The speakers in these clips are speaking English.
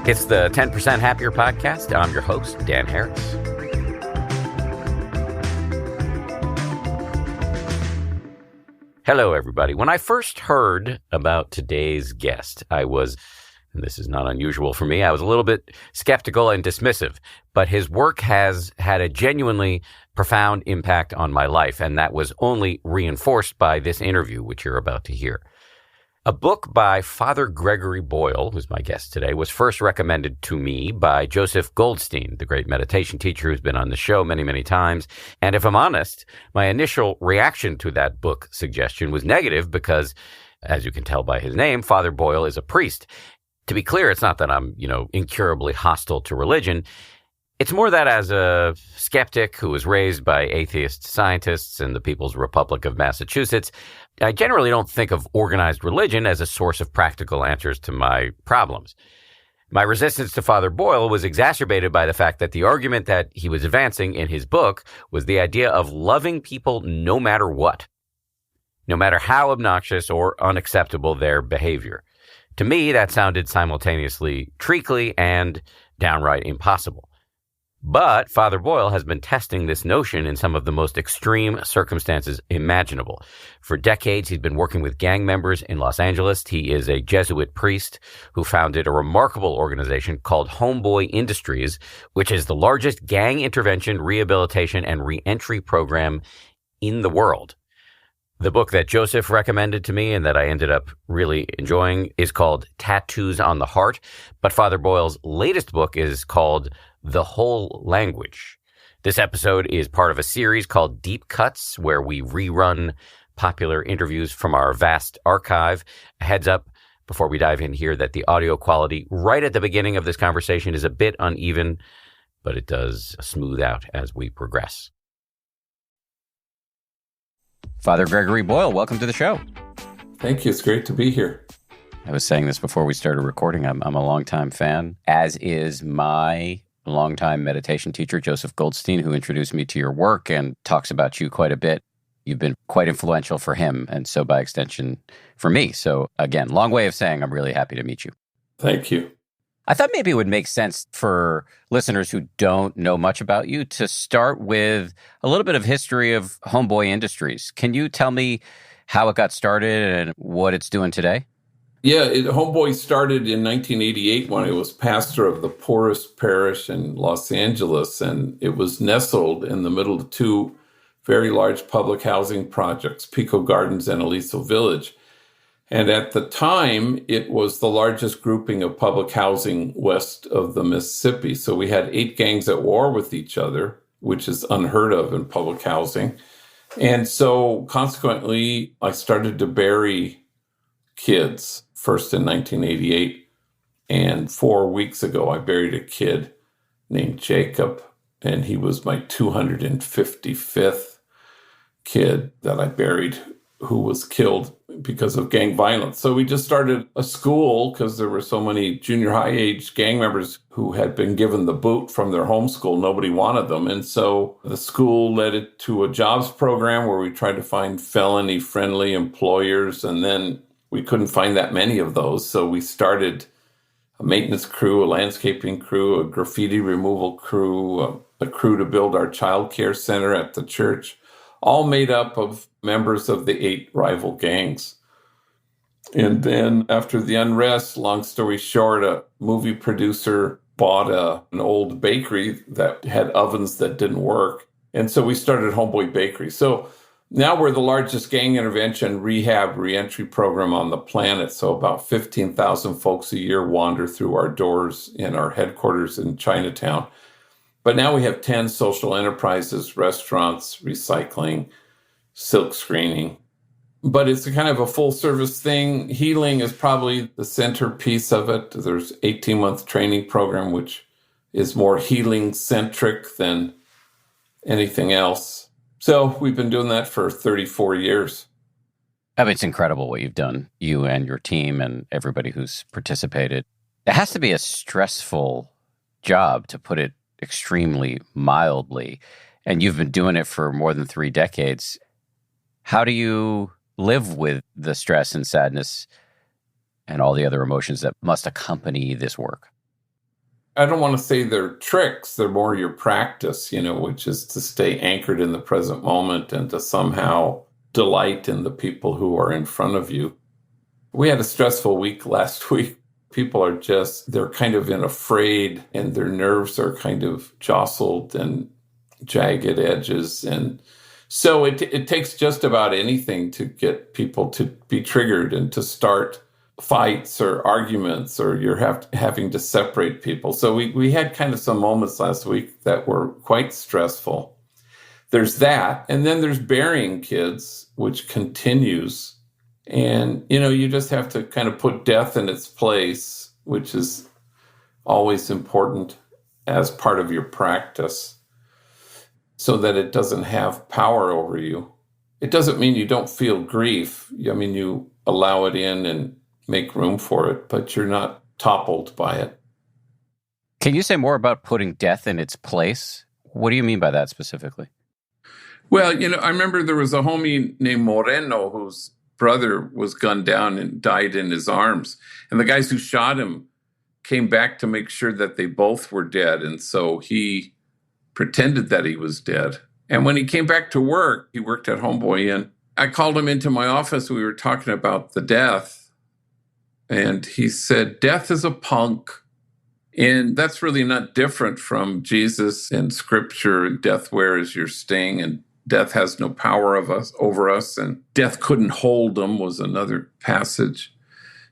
It's the 10% Happier Podcast. I'm your host, Dan Harris. Hello, everybody. When I first heard about today's guest, and this is not unusual for me, I was a little bit skeptical and dismissive, but his work has had a genuinely profound impact on my life, and that was only reinforced by this interview, which you're about to hear. A book by Father Gregory Boyle, who's my guest today, was first recommended to me by Joseph Goldstein, the great meditation teacher who's been on the show many, many times. And if I'm honest, my initial reaction to that book suggestion was negative because, as you can tell by his name, Father Boyle is a priest. To be clear, it's not that I'm, incurably hostile to religion. It's more that as a skeptic who was raised by atheist scientists in the People's Republic of Massachusetts, I generally don't think of organized religion as a source of practical answers to my problems. My resistance to Father Boyle was exacerbated by the fact that the argument that he was advancing in his book was the idea of loving people no matter what, no matter how obnoxious or unacceptable their behavior. To me, that sounded simultaneously treacly and downright impossible. But Father Boyle has been testing this notion in some of the most extreme circumstances imaginable. For decades, he's been working with gang members in Los Angeles. He is a Jesuit priest who founded a remarkable organization called Homeboy Industries, which is the largest gang intervention, rehabilitation, and reentry program in the world. The book that Joseph recommended to me and that I ended up really enjoying is called Tattoos on the Heart. But Father Boyle's latest book is called The Whole Language. This episode is part of a series called Deep Cuts, where we rerun popular interviews from our vast archive. A heads up before we dive in here that the audio quality right at the beginning of this conversation is a bit uneven, but it does smooth out as we progress. Father Gregory Boyle, welcome to the show. Thank you. It's great to be here. I was saying this before we started recording. I'm a longtime fan, as is my longtime meditation teacher, Joseph Goldstein, who introduced me to your work and talks about you quite a bit. You've been quite influential for him, and so by extension for me. So again, long way of saying I'm really happy to meet you. Thank you. I thought maybe it would make sense for listeners who don't know much about you to start with a little bit of history of Homeboy Industries. Can you tell me how it got started and what it's doing today? Yeah, Homeboy started in 1988 when I was pastor of the poorest parish in Los Angeles, and it was nestled in the middle of two very large public housing projects, Pico Gardens and Aliso Village. And at the time, it was the largest grouping of public housing west of the Mississippi. So we had 8 gangs at war with each other, which is unheard of in public housing. And so consequently, I started to bury kids, first in 1988. And 4 weeks ago, I buried a kid named Jacob, and he was my 255th kid that I buried who was killed because of gang violence. So we just started a school because there were so many junior high age gang members who had been given the boot from their home school. Nobody wanted them. And so the school led it to a jobs program where we tried to find felony friendly employers. And then we couldn't find that many of those. So we started a maintenance crew, a landscaping crew, a graffiti removal crew, a crew to build our child care center at the church, all made up of members of the 8 rival gangs. And then after the unrest, long story short, a movie producer bought an old bakery that had ovens that didn't work. And so we started Homeboy Bakery. So now we're the largest gang intervention rehab reentry program on the planet. So about 15,000 folks a year wander through our doors in our headquarters in Chinatown. But now we have 10 social enterprises, restaurants, recycling, silk screening. But it's a kind of a full service thing. Healing is probably the centerpiece of it. There's 18-month training program, which is more healing centric than anything else. So we've been doing that for 34 years. I mean, it's incredible what you've done, you and your team and everybody who's participated. It has to be a stressful job, to put it extremely mildly, and you've been doing it for more than 3 decades. How do you live with the stress and sadness and all the other emotions that must accompany this work? I don't want to say they're tricks, they're more your practice, which is to stay anchored in the present moment and to somehow delight in the people who are in front of you. We had a stressful week last week. People are they're kind of afraid, and their nerves are kind of jostled and jagged edges. And so it takes just about anything to get people to be triggered and to start fights or arguments, or you're having to separate people. So we had kind of some moments last week that were quite stressful. There's that. And then there's burying kids, which continues. And, you just have to kind of put death in its place, which is always important as part of your practice, so that it doesn't have power over you. It doesn't mean you don't feel grief. I mean, you allow it in and make room for it, but you're not toppled by it. Can you say more about putting death in its place? What do you mean by that specifically? Well, I remember there was a homie named Moreno whose brother was gunned down and died in his arms. And the guys who shot him came back to make sure that they both were dead. And so he pretended that he was dead. And when he came back to work, he worked at Homeboy Inn. I called him into my office. We were talking about the death. And he said, death is a punk. And that's really not different from Jesus in Scripture. Death wears your sting, and death has no power over us. And death couldn't hold him was another passage.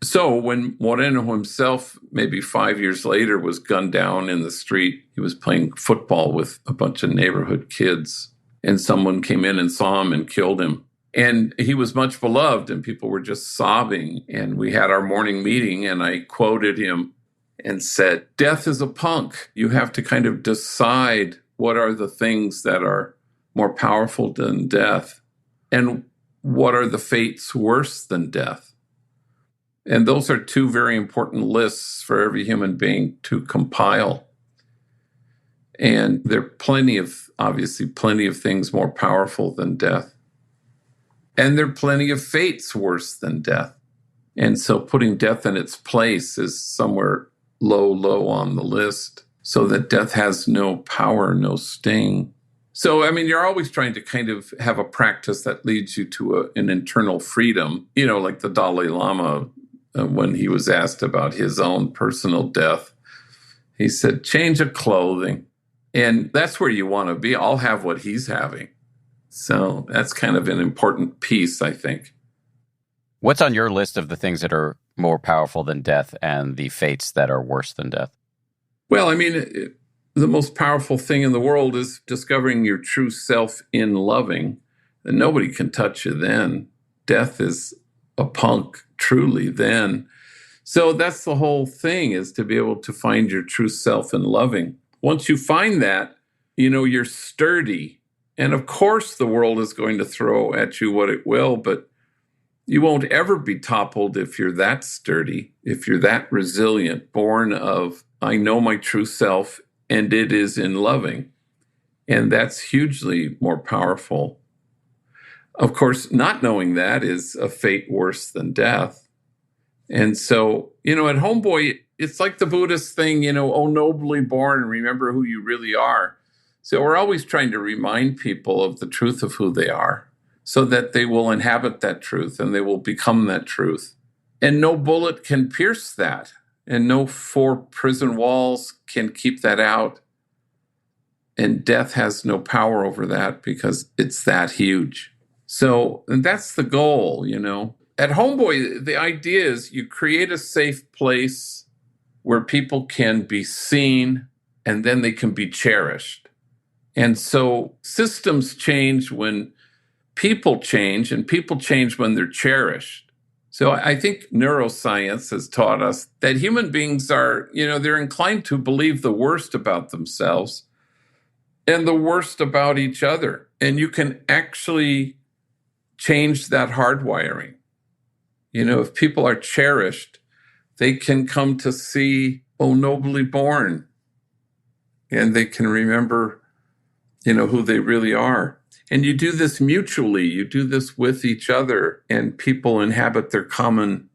So when Moreno himself, maybe 5 years later, was gunned down in the street, he was playing football with a bunch of neighborhood kids, and someone came in and saw him and killed him. And he was much beloved, and people were just sobbing. And we had our morning meeting, and I quoted him and said, death is a punk. You have to kind of decide what are the things that are more powerful than death, and what are the fates worse than death. And those are two very important lists for every human being to compile. And there are obviously plenty of things more powerful than death. And there are plenty of fates worse than death. And so putting death in its place is somewhere low on the list, so that death has no power, no sting. So, I mean, you're always trying to kind of have a practice that leads you to an internal freedom, like the Dalai Lama, when he was asked about his own personal death, he said, change of clothing. And that's where you want to be. I'll have what he's having. So that's kind of an important piece, I think. What's on your list of the things that are more powerful than death and the fates that are worse than death? Well, I mean, the most powerful thing in the world is discovering your true self in loving. And nobody can touch you then. Death is a punk, truly, then. So that's the whole thing, is to be able to find your true self in loving. Once you find that, you're sturdy. And of course, the world is going to throw at you what it will, but you won't ever be toppled if you're that sturdy, if you're that resilient, born of, I know my true self, and it is in loving. And that's hugely more powerful. Of course, not knowing that is a fate worse than death. And so, at Homeboy, it's like the Buddhist thing, oh, nobly born, and remember who you really are. So we're always trying to remind people of the truth of who they are, so that they will inhabit that truth and they will become that truth. And no bullet can pierce that, and no 4 prison walls can keep that out. And death has no power over that because it's that huge. So, and that's the goal, At Homeboy, the idea is you create a safe place where people can be seen and then they can be cherished. And so systems change when people change, and people change when they're cherished. So I think neuroscience has taught us that human beings are, they're inclined to believe the worst about themselves and the worst about each other. And you can actually change that hardwiring. If people are cherished, they can come to see, oh, nobly born. And they can remember, who they really are. And you do this mutually. You do this with each other, and people inhabit their common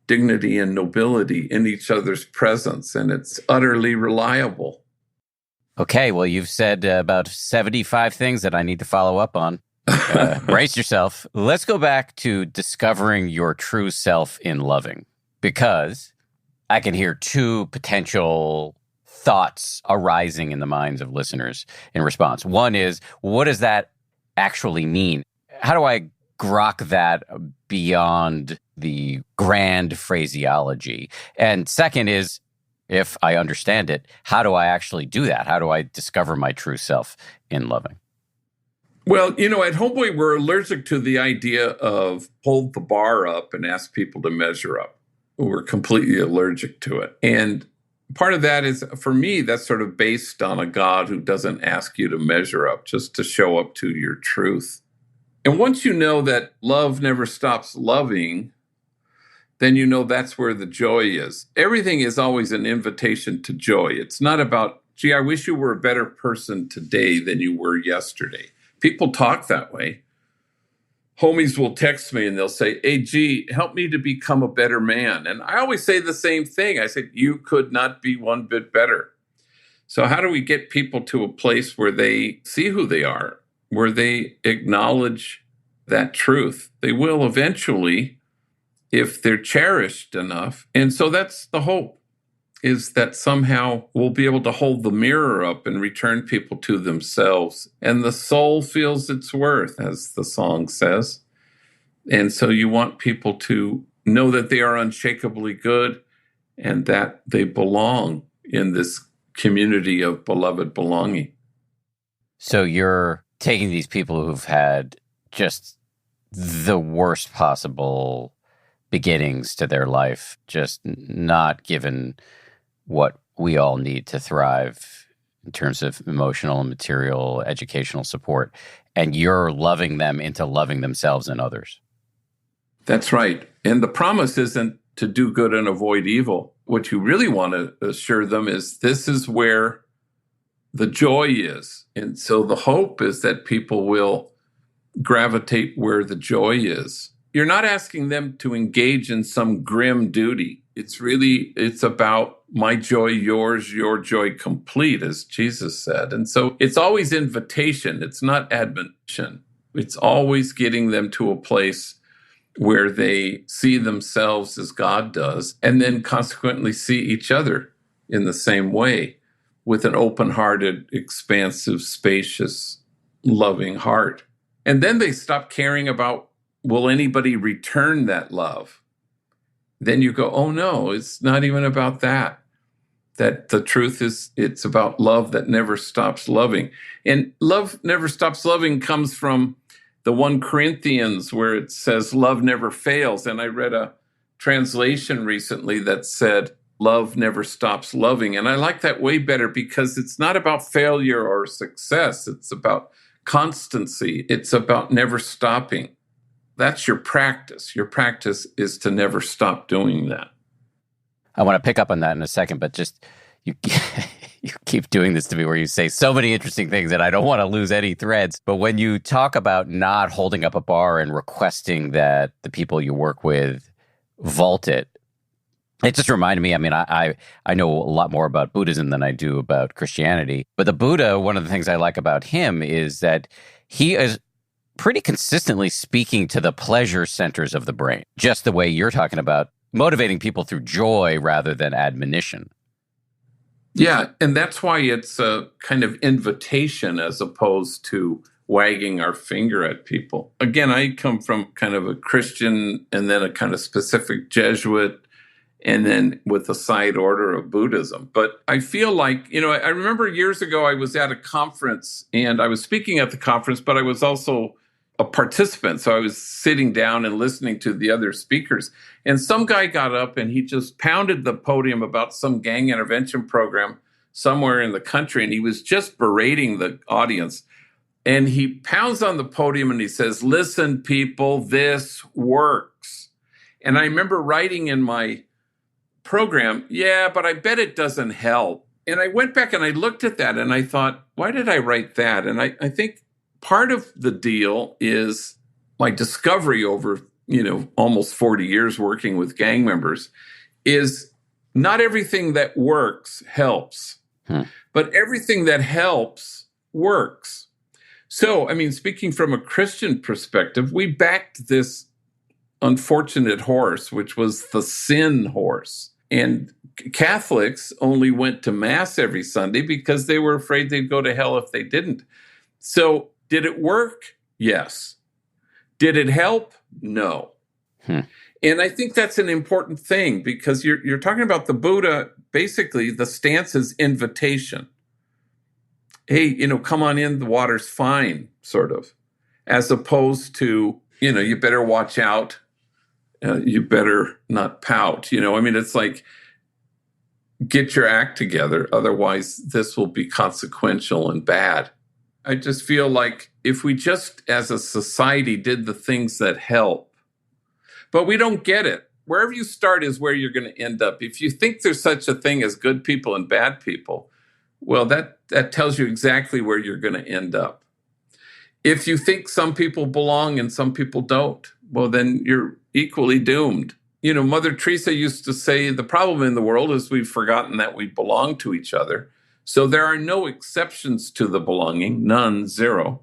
dignity and nobility in each other's presence, and it's utterly reliable. Okay, well, you've said about 75 things that I need to follow up on. Brace yourself. Let's go back to discovering your true self in loving, because I can hear two potential thoughts arising in the minds of listeners in response. One is, what does that actually mean? How do I grok that beyond the grand phraseology? And second is, if I understand it, how do I actually do that? How do I discover my true self in loving? Well, at Homeboy, we're allergic to the idea of hold the bar up and ask people to measure up. We're completely allergic to it. And part of that is, for me, that's sort of based on a God who doesn't ask you to measure up, just to show up to your truth. And once you know that love never stops loving, then you know that's where the joy is. Everything is always an invitation to joy. It's not about, gee, I wish you were a better person today than you were yesterday. People talk that way. Homies will text me and they'll say, hey, gee, help me to become a better man. And I always say the same thing. I said, you could not be one bit better. So how do we get people to a place where they see who they are, where they acknowledge that truth? They will eventually, if they're cherished enough. And so that's the hope, is that somehow we'll be able to hold the mirror up and return people to themselves. And the soul feels its worth, as the song says. And so you want people to know that they are unshakably good and that they belong in this community of beloved belonging. So you're taking these people who've had just the worst possible beginnings to their life, just not given what we all need to thrive in terms of emotional and material educational support, and you're loving them into loving themselves and others. That's right. And the promise isn't to do good and avoid evil. What you really want to assure them is this is where the joy is. And so the hope is that people will gravitate where the joy is. You're not asking them to engage in some grim duty. It's about my joy, yours, your joy complete, as Jesus said. And so it's always invitation. It's not admonition. It's always getting them to a place where they see themselves as God does, and then consequently see each other in the same way, with an open-hearted, expansive, spacious, loving heart. And then they stop caring about, will anybody return that love? Then you go, oh no, it's not even about that. That the truth is, it's about love that never stops loving. And love never stops loving comes from the 1 Corinthians, where it says love never fails. And I read a translation recently that said love never stops loving. And I like that way better, because it's not about failure or success. It's about constancy. It's about never stopping. That's your practice. Your practice is to never stop doing that. I want to pick up on that in a second, but just you keep doing this to me where you say so many interesting things that I don't want to lose any threads. But when you talk about not holding up a bar and requesting that the people you work with vault it, it just reminded me, I mean, I know a lot more about Buddhism than I do about Christianity. But the Buddha, one of the things I like about him is that he is pretty consistently speaking to the pleasure centers of the brain, just the way you're talking about motivating people through joy rather than admonition. Yeah, and that's why it's a kind of invitation as opposed to wagging our finger at people. Again, I come from kind of a Christian and then a kind of specific Jesuit, and then with a side order of Buddhism. But I feel like, I remember years ago I was at a conference, and I was speaking at the conference, but I was also a participant. So I was sitting down and listening to the other speakers. And some guy got up and he just pounded the podium about some gang intervention program somewhere in the country. And he was just berating the audience. And he pounds on the podium and he says, listen, people, this works. And I remember writing in my program, yeah, but I bet it doesn't help. And I went back and I looked at that and I thought, why did I write that? And I think part of the deal is my discovery over almost 40 years working with gang members, is not everything that works helps, but everything that helps works. So, speaking from a Christian perspective, we backed this unfortunate horse, which was the sin horse. And Catholics only went to Mass every Sunday because they were afraid they'd go to hell if they didn't. So did it work? Yes. Did it help? No. And I think that's an important thing, because you're talking about the Buddha. Basically, the stance is invitation. Hey, come on in, the water's fine, sort of. As opposed to, you better watch out. You better not pout. It's like, get your act together. Otherwise, this will be consequential and bad. I just feel like if we just, as a society, did the things that help, but we don't get it. Wherever you start is where you're going to end up. If you think there's such a thing as good people and bad people, well, that tells you exactly where you're going to end up. If you think some people belong and some people don't, well, then you're equally doomed. Mother Teresa used to say, the problem in the world is we've forgotten that we belong to each other. So there are no exceptions to the belonging, none, zero.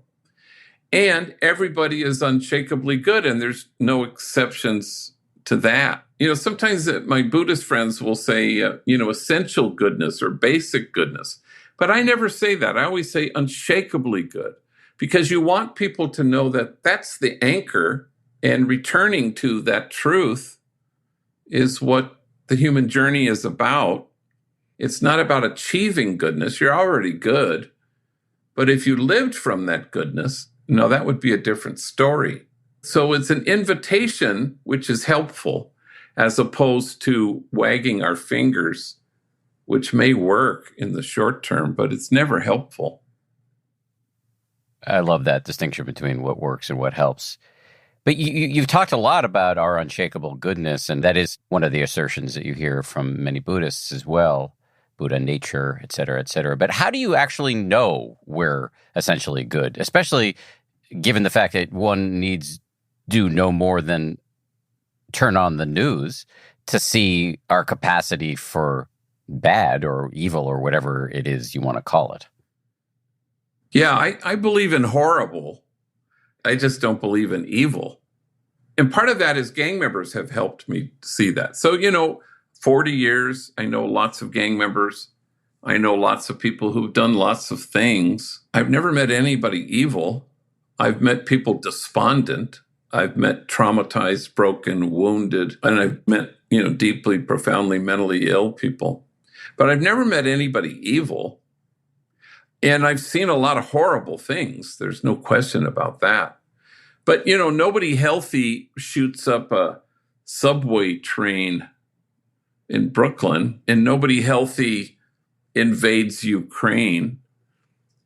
And everybody is unshakably good, and there's no exceptions to that. Sometimes my Buddhist friends will say, essential goodness or basic goodness. But I never say that. I always say unshakably good, because you want people to know that that's the anchor, and returning to that truth is what the human journey is about. It's not about achieving goodness. You're already good. But if you lived from that goodness, no, that would be a different story. So it's an invitation, which is helpful, as opposed to wagging our fingers, which may work in the short term, but it's never helpful. I love that distinction between what works and what helps. But you've talked a lot about our unshakable goodness, and that is one of the assertions that you hear from many Buddhists as well, Buddha nature, et cetera, et cetera. But how do you actually know we're essentially good, especially given the fact that one needs do no more than turn on the news to see our capacity for bad or evil or whatever it is you want to call it? Yeah, I believe in horrible. I just don't believe in evil. And part of that is gang members have helped me see that. So, 40 years, I know lots of gang members. I know lots of people who've done lots of things. I've never met anybody evil. I've met people despondent. I've met traumatized, broken, wounded, and I've met, deeply, profoundly mentally ill people. But I've never met anybody evil. And I've seen a lot of horrible things. There's no question about that. But, nobody healthy shoots up a subway train in Brooklyn, and nobody healthy invades Ukraine.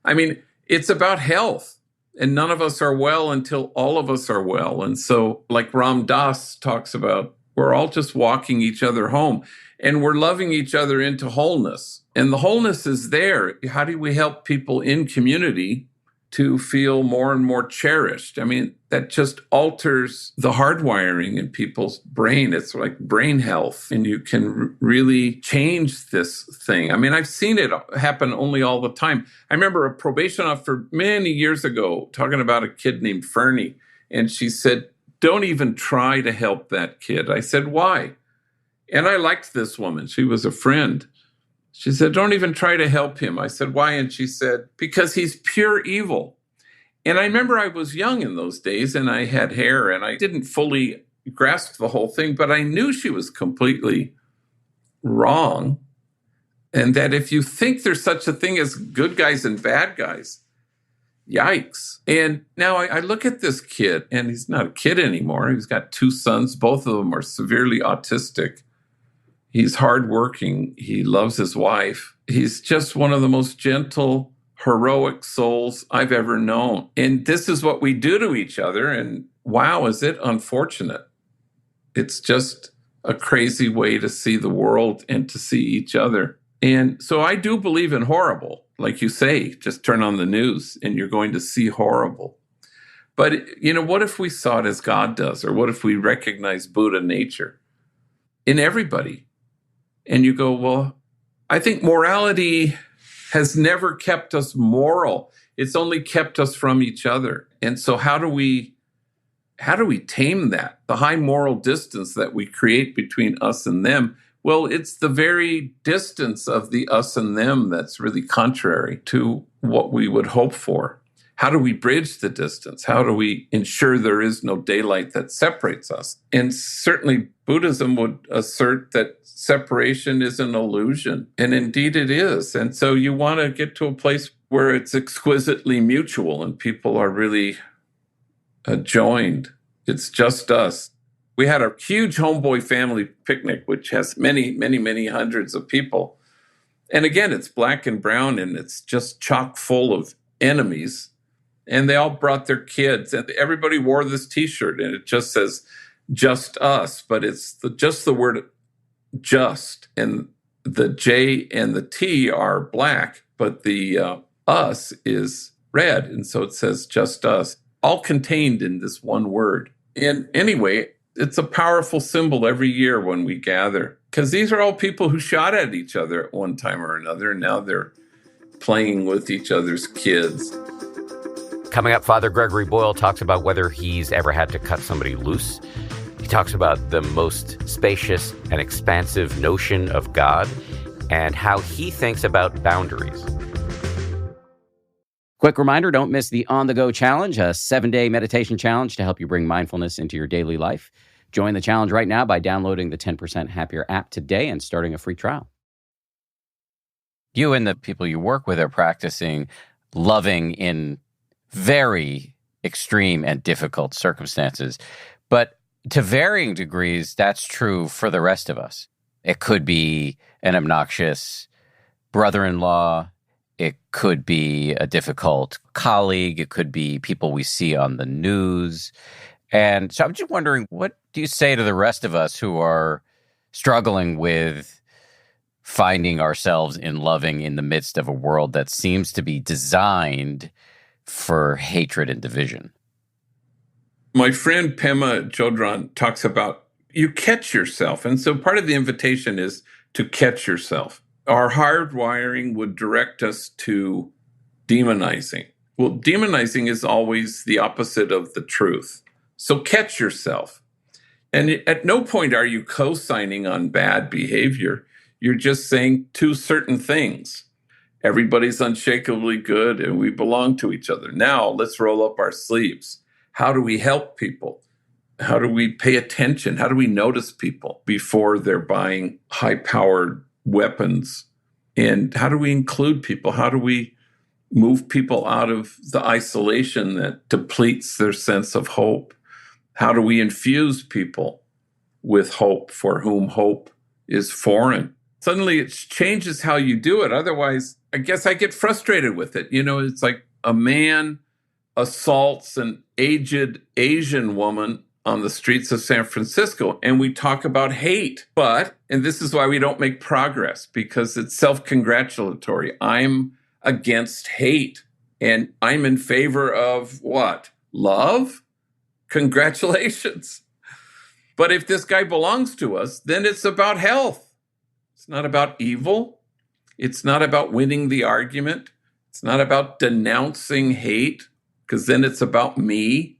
It's about health. And none of us are well until all of us are well. And so, like Ram Dass talks about, we're all just walking each other home, and we're loving each other into wholeness. And the wholeness is there. How do we help people in community to feel more and more cherished? That just alters the hardwiring in people's brain. It's like brain health, and you can really change this thing. I've seen it happen only all the time. I remember a probation officer many years ago talking about a kid named Fernie, and she said, "Don't even try to help that kid." I said, "Why?" And I liked this woman. She was a friend. She said, "Don't even try to help him." I said, "Why?" And she said, "Because he's pure evil." And I remember I was young in those days, and I had hair, and I didn't fully grasp the whole thing, but I knew she was completely wrong. And that if you think there's such a thing as good guys and bad guys, yikes. And now I look at this kid, and he's not a kid anymore. He's got 2 sons. Both of them are severely autistic. He's hardworking. He loves his wife. He's just one of the most gentle, heroic souls I've ever known. And this is what we do to each other. And wow, is it unfortunate. It's just a crazy way to see the world and to see each other. And so I do believe in horrible. Like you say, just turn on the news and you're going to see horrible. But, what if we saw it as God does? Or what if we recognize Buddha nature in everybody? And you go, well, I think morality has never kept us moral. It's only kept us from each other. And so how do we tame that? The high moral distance that we create between us and them. Well, it's the very distance of the us and them that's really contrary to what we would hope for. How do we bridge the distance? How do we ensure there is no daylight that separates us? And certainly Buddhism would assert that separation is an illusion. And indeed it is. And so you want to get to a place where it's exquisitely mutual and people are really joined. It's just us. We had a huge Homeboy family picnic, which has many, many, many hundreds of people. And again, it's black and brown and it's just chock full of enemies. And they all brought their kids and everybody wore this t-shirt and it just says, just us, but it's just the word just, and the J and the T are black, but the us is red. And so it says just us, all contained in this one word. And anyway, it's a powerful symbol every year when we gather, because these are all people who shot at each other at one time or another. And now they're playing with each other's kids. Coming up, Father Gregory Boyle talks about whether he's ever had to cut somebody loose. He talks about the most spacious and expansive notion of God and how he thinks about boundaries. Quick reminder, don't miss the On The Go Challenge, a 7-day meditation challenge to help you bring mindfulness into your daily life. Join the challenge right now by downloading the 10% Happier app today and starting a free trial. You and the people you work with are practicing loving in very extreme and difficult circumstances. But to varying degrees, that's true for the rest of us. It could be an obnoxious brother-in-law. It could be a difficult colleague. It could be people we see on the news. And so I'm just wondering, what do you say to the rest of us who are struggling with finding ourselves in loving in the midst of a world that seems to be designed for hatred and division? My friend Pema Chodron talks about you catch yourself. And so part of the invitation is to catch yourself. Our hardwiring would direct us to demonizing. Well, demonizing is always the opposite of the truth. So catch yourself. And at no point are you co-signing on bad behavior. You're just saying two certain things. Everybody's unshakably good and we belong to each other. Now let's roll up our sleeves. How do we help people? How do we pay attention? How do we notice people before they're buying high-powered weapons? And how do we include people? How do we move people out of the isolation that depletes their sense of hope? How do we infuse people with hope for whom hope is foreign? Suddenly it changes how you do it. Otherwise, I guess I get frustrated with it. It's like a man assaults an aged Asian woman on the streets of San Francisco, and we talk about hate. And this is why we don't make progress, because it's self-congratulatory. I'm against hate, and I'm in favor of what? Love? Congratulations. But if this guy belongs to us, then it's about health. It's not about evil. It's not about winning the argument. It's not about denouncing hate, because then it's about me.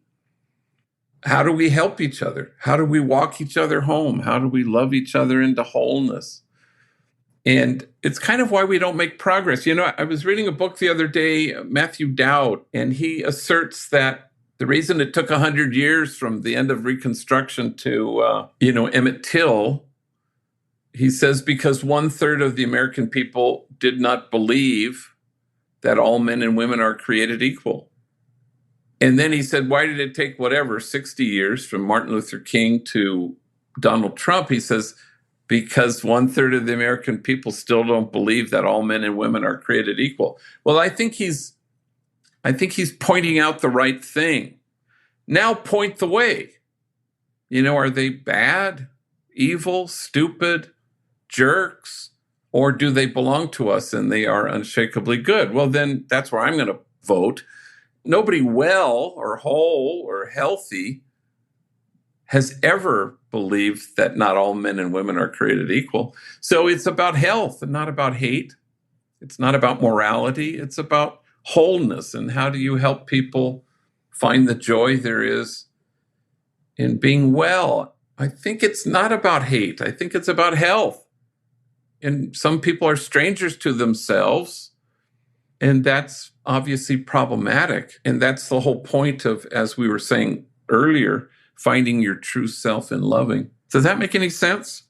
How do we help each other? How do we walk each other home? How do we love each other into wholeness? And it's kind of why we don't make progress. I was reading a book the other day, Matthew Dowd, and he asserts that the reason it took 100 years from the end of Reconstruction to, Emmett Till, he says, because 1/3 of the American people did not believe that all men and women are created equal. And then he said, why did it take 60 years from Martin Luther King to Donald Trump? He says, because 1/3 of the American people still don't believe that all men and women are created equal. Well, I think he's pointing out the right thing. Now point the way. Are they bad, evil, stupid, jerks, or do they belong to us and they are unshakably good? Well, then that's where I'm going to vote. Nobody well or whole or healthy has ever believed that not all men and women are created equal. So it's about health and not about hate. It's not about morality. It's about wholeness. And how do you help people find the joy there is in being well? I think it's not about hate. I think it's about health. And some people are strangers to themselves, and that's obviously problematic. And that's the whole point of, as we were saying earlier, finding your true self in loving. Does that make any sense?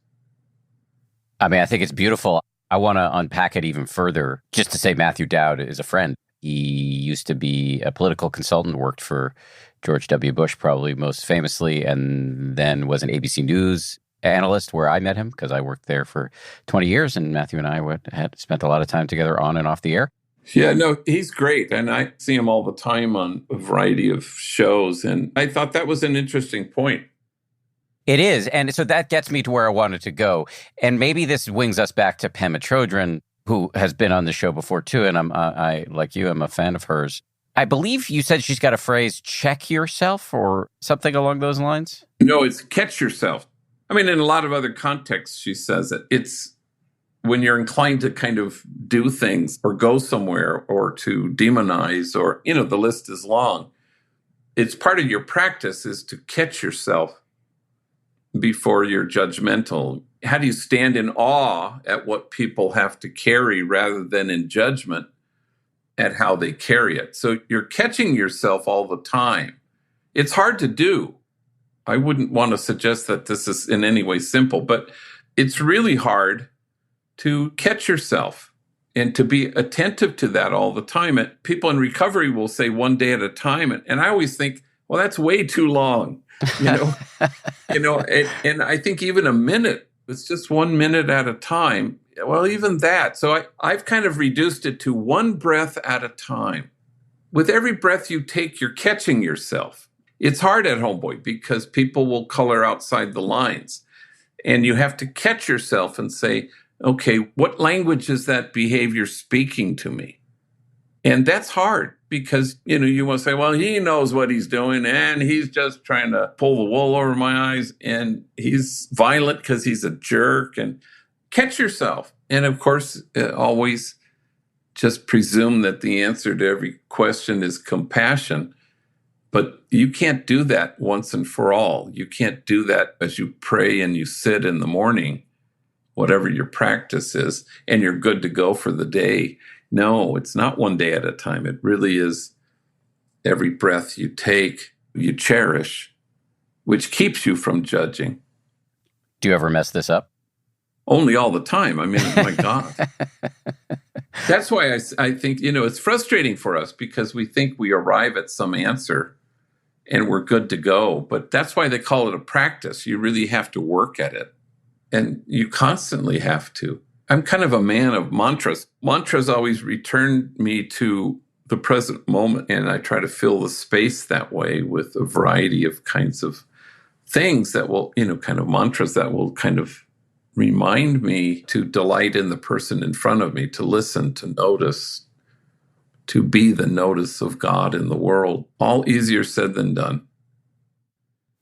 I mean, I think it's beautiful. I want to unpack it even further. Just to say, Matthew Dowd is a friend. He used to be a political consultant, worked for George W. Bush, probably most famously, and then was an ABC News analyst where I met him because I worked there for 20 years, and Matthew and I had spent a lot of time together on and off the air. Yeah, no, he's great. And I see him all the time on a variety of shows. And I thought that was an interesting point. It is. And so that gets me to where I wanted to go. And maybe this wings us back to Pema Chodron, who has been on the show before too. And I, like you, I'm a fan of hers. I believe you said she's got a phrase, check yourself or something along those lines. No, it's catch yourself. I mean, in a lot of other contexts, she says it. It's when you're inclined to kind of do things or go somewhere or to demonize or, the list is long. It's part of your practice is to catch yourself before you're judgmental. How do you stand in awe at what people have to carry rather than in judgment at how they carry it? So you're catching yourself all the time. It's hard to do. I wouldn't want to suggest that this is in any way simple, but it's really hard to catch yourself and to be attentive to that all the time. And people in recovery will say one day at a time. And I always think, well, that's way too long, and I think even a minute, it's just 1 minute at a time. Well, even that. So I've kind of reduced it to one breath at a time. With every breath you take, you're catching yourself. It's hard at Homeboy because people will color outside the lines. And you have to catch yourself and say, okay, what language is that behavior speaking to me? And that's hard because, you want to say, well, he knows what he's doing and he's just trying to pull the wool over my eyes and he's violent because he's a jerk. And catch yourself. And of course, always just presume that the answer to every question is compassion. But you can't do that once and for all. You can't do that as you pray and you sit in the morning, whatever your practice is, and you're good to go for the day. No, it's not one day at a time. It really is every breath you take, you cherish, which keeps you from judging. Do you ever mess this up? Only all the time. I mean, my God. That's why I think, it's frustrating for us because we think we arrive at some answer and we're good to go. But that's why they call it a practice. You really have to work at it. And you constantly have to. I'm kind of a man of mantras. Mantras always return me to the present moment, and I try to fill the space that way with a variety of kinds of things that will, kind of mantras that will kind of remind me to delight in the person in front of me, to listen, to notice, to be the notice of God in the world. All easier said than done.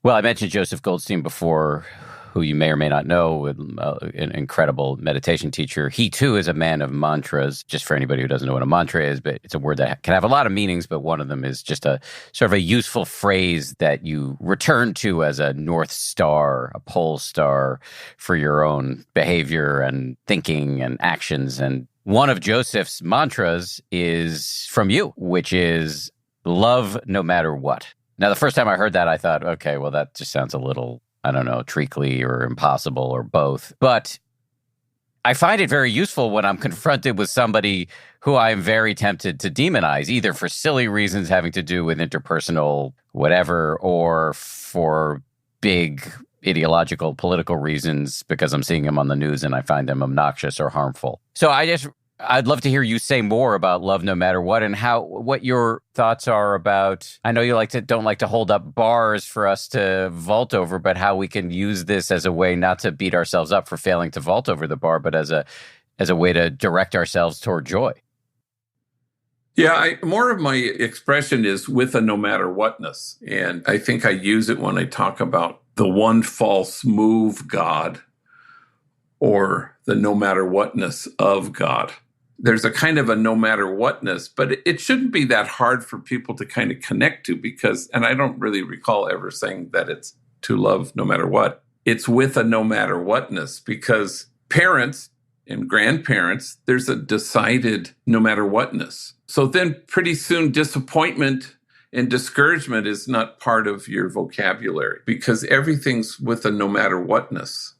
Well, I mentioned Joseph Goldstein before, who you may or may not know, an incredible meditation teacher. He, too, is a man of mantras, just for anybody who doesn't know what a mantra is, but it's a word that can have a lot of meanings, but one of them is just a sort of a useful phrase that you return to as a North Star, a pole star for your own behavior and thinking and actions. And one of Joseph's mantras is from you, which is love no matter what. Now, the first time I heard that, I thought, okay, well, that just sounds a little, I don't know, treacly or impossible or both. But I find it very useful when I'm confronted with somebody who I'm very tempted to demonize, either for silly reasons having to do with interpersonal whatever, or for big ideological, political reasons because I'm seeing them on the news and I find them obnoxious or harmful. So I'd love to hear you say more about love no matter what and what your thoughts are about. I know you don't like to hold up bars for us to vault over, but how we can use this as a way not to beat ourselves up for failing to vault over the bar, but as a way to direct ourselves toward joy. Yeah, more of my expression is with a no matter whatness. And I think I use it when I talk about the one false move God or the no matter whatness of God. There's a kind of a no matter whatness, but it shouldn't be that hard for people to kind of connect to because, and I don't really recall ever saying that it's to love no matter what. It's with a no matter whatness because parents and grandparents, there's a decided no matter whatness. So then pretty soon disappointment and discouragement is not part of your vocabulary because everything's with a no matter whatness.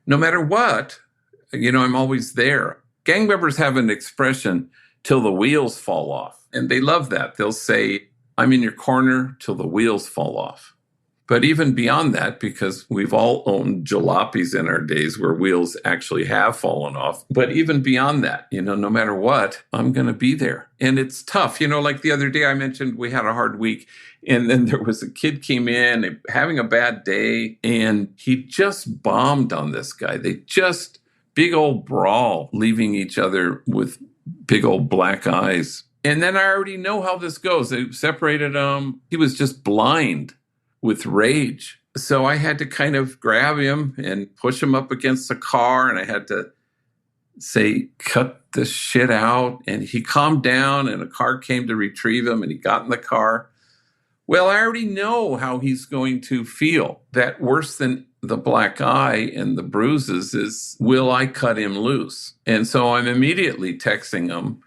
No matter what, I'm always there. Gang members have an expression, till the wheels fall off. And they love that. They'll say, I'm in your corner till the wheels fall off. But even beyond that, because we've all owned jalopies in our days where wheels actually have fallen off. But even beyond that, no matter what, I'm going to be there. And it's tough. Like the other day I mentioned we had a hard week. And then there was a kid came in having a bad day. And he just bombed on this guy. They just big old brawl, leaving each other with big old black eyes. And then I already know how this goes. They separated him. He was just blind with rage. So I had to kind of grab him and push him up against the car. And I had to say, cut this shit out. And he calmed down and a car came to retrieve him and he got in the car. Well, I already know how he's going to feel. That worse than the black eye and the bruises is, will I cut him loose? And so I'm immediately texting him.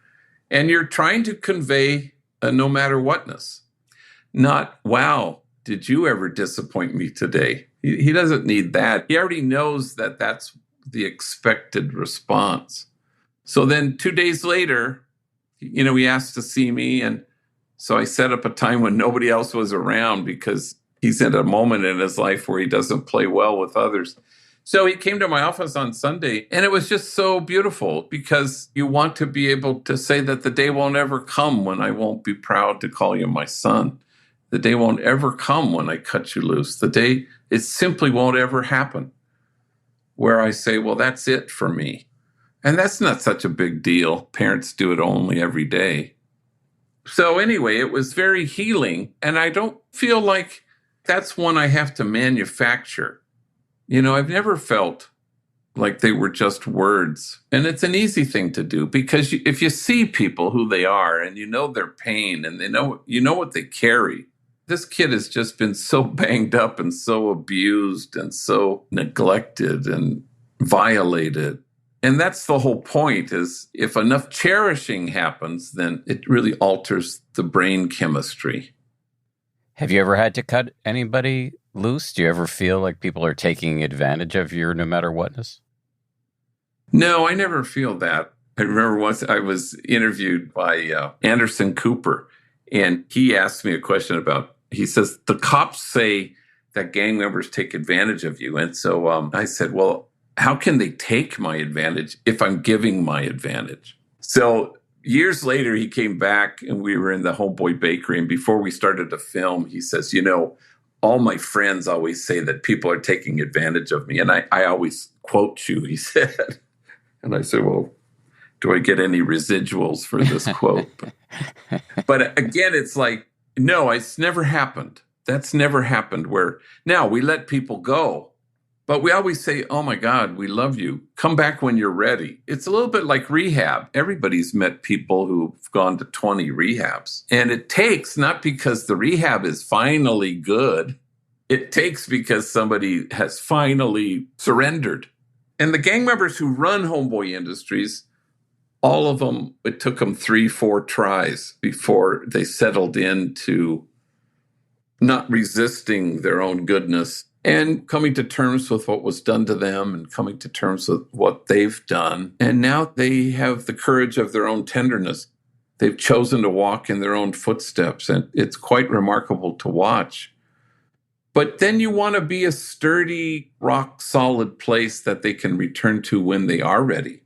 And you're trying to convey a no matter whatness. Not, wow, did you ever disappoint me today? He doesn't need that. He already knows that that's the expected response. So then 2 days later, he asked to see me. And so I set up a time when nobody else was around because he's at a moment in his life where he doesn't play well with others. So he came to my office on Sunday, and it was just so beautiful because you want to be able to say that the day won't ever come when I won't be proud to call you my son. The day won't ever come when I cut you loose. The day, it simply won't ever happen where I say, well, that's it for me. And that's not such a big deal. Parents do it only every day. So anyway, it was very healing. And I don't feel like that's one I have to manufacture. I've never felt like they were just words. And it's an easy thing to do because if you see people who they are and you know their pain and you know what they carry. This kid has just been so banged up and so abused and so neglected and violated. And that's the whole point is if enough cherishing happens, then it really alters the brain chemistry. Have you ever had to cut anybody loose? Do you ever feel like people are taking advantage of your no matter whatness? No, I never feel that. I remember once I was interviewed by Anderson Cooper, and he asked me a question he says, the cops say that gang members take advantage of you. And so I said, well, how can they take my advantage if I'm giving my advantage? So years later, he came back and we were in the Homeboy Bakery. And before we started to film, he says, all my friends always say that people are taking advantage of me. And I always quote you, he said. And I said, well, do I get any residuals for this quote? But again, it's like, no, it's never happened. That's never happened where now we let people go. But we always say, oh my God, we love you. Come back when you're ready. It's a little bit like rehab. Everybody's met people who've gone to 20 rehabs. And it takes, not because the rehab is finally good. It takes because somebody has finally surrendered. And the gang members who run Homeboy Industries, all of them, it took them 3-4 tries before they settled into not resisting their own goodness and coming to terms with what was done to them and coming to terms with what they've done. And now they have the courage of their own tenderness. They've chosen to walk in their own footsteps, and it's quite remarkable to watch. But then you want to be a sturdy, rock-solid place that they can return to when they are ready.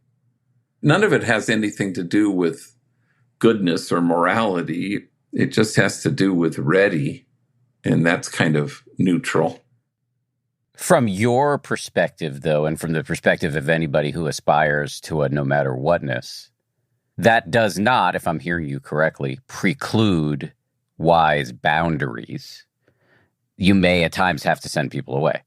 None of it has anything to do with goodness or morality. It just has to do with ready, and that's kind of neutral. From your perspective, though, and from the perspective of anybody who aspires to a no matter whatness, That does not, if I'm hearing you correctly, preclude wise boundaries. You may at times have to send people away.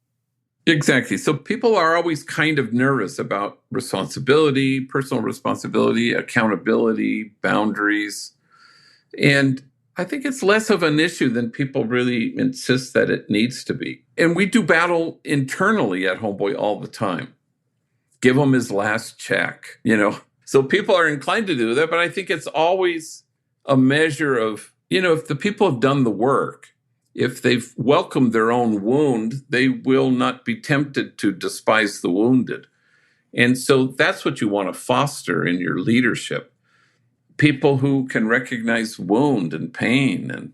Exactly. So people are always kind of nervous about responsibility, personal responsibility, accountability, boundaries. And I think it's less of an issue than people really insist that it needs to be. And we do battle internally at Homeboy all the time. Give him his last check, So people are inclined to do that, but I think it's always a measure of, if the people have done the work, if they've welcomed their own wound, they will not be tempted to despise the wounded. And so that's what you want to foster in your leadership. People who can recognize wound and pain, and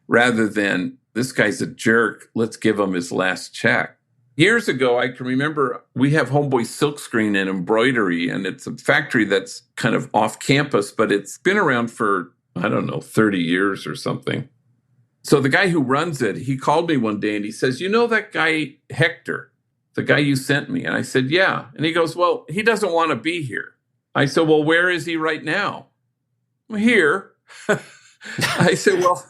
rather than, this guy's a jerk, let's give him his last check. Years ago, I can remember we have Homeboy Silkscreen and Embroidery, and it's a factory that's kind of off campus, but it's been around for, 30 years or something. So the guy who runs it, he called me one day and he says, that guy Hector, the guy you sent me? And I said, yeah. And he goes, well, he doesn't want to be here. I said, well, where is he right now? Here. I said, well,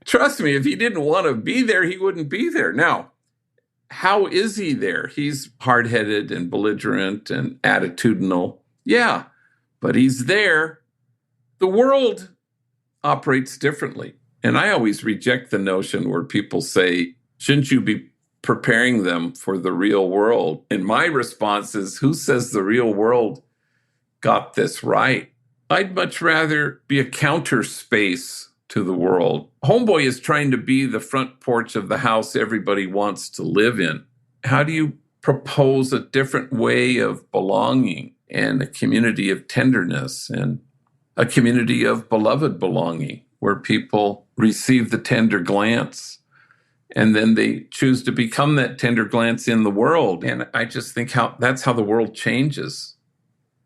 trust me, if he didn't want to be there, he wouldn't be there. Now, how is he there? He's hard-headed and belligerent and attitudinal. Yeah, but he's there. The world operates differently. And I always reject the notion where people say, shouldn't you be preparing them for the real world? And my response is, who says the real world got this right? I'd much rather be a counter space to the world. Homeboy is trying to be the front porch of the house everybody wants to live in. How do you propose a different way of belonging and a community of tenderness and a community of beloved belonging where people receive the tender glance and then they choose to become that tender glance in the world? And I just think that's how the world changes.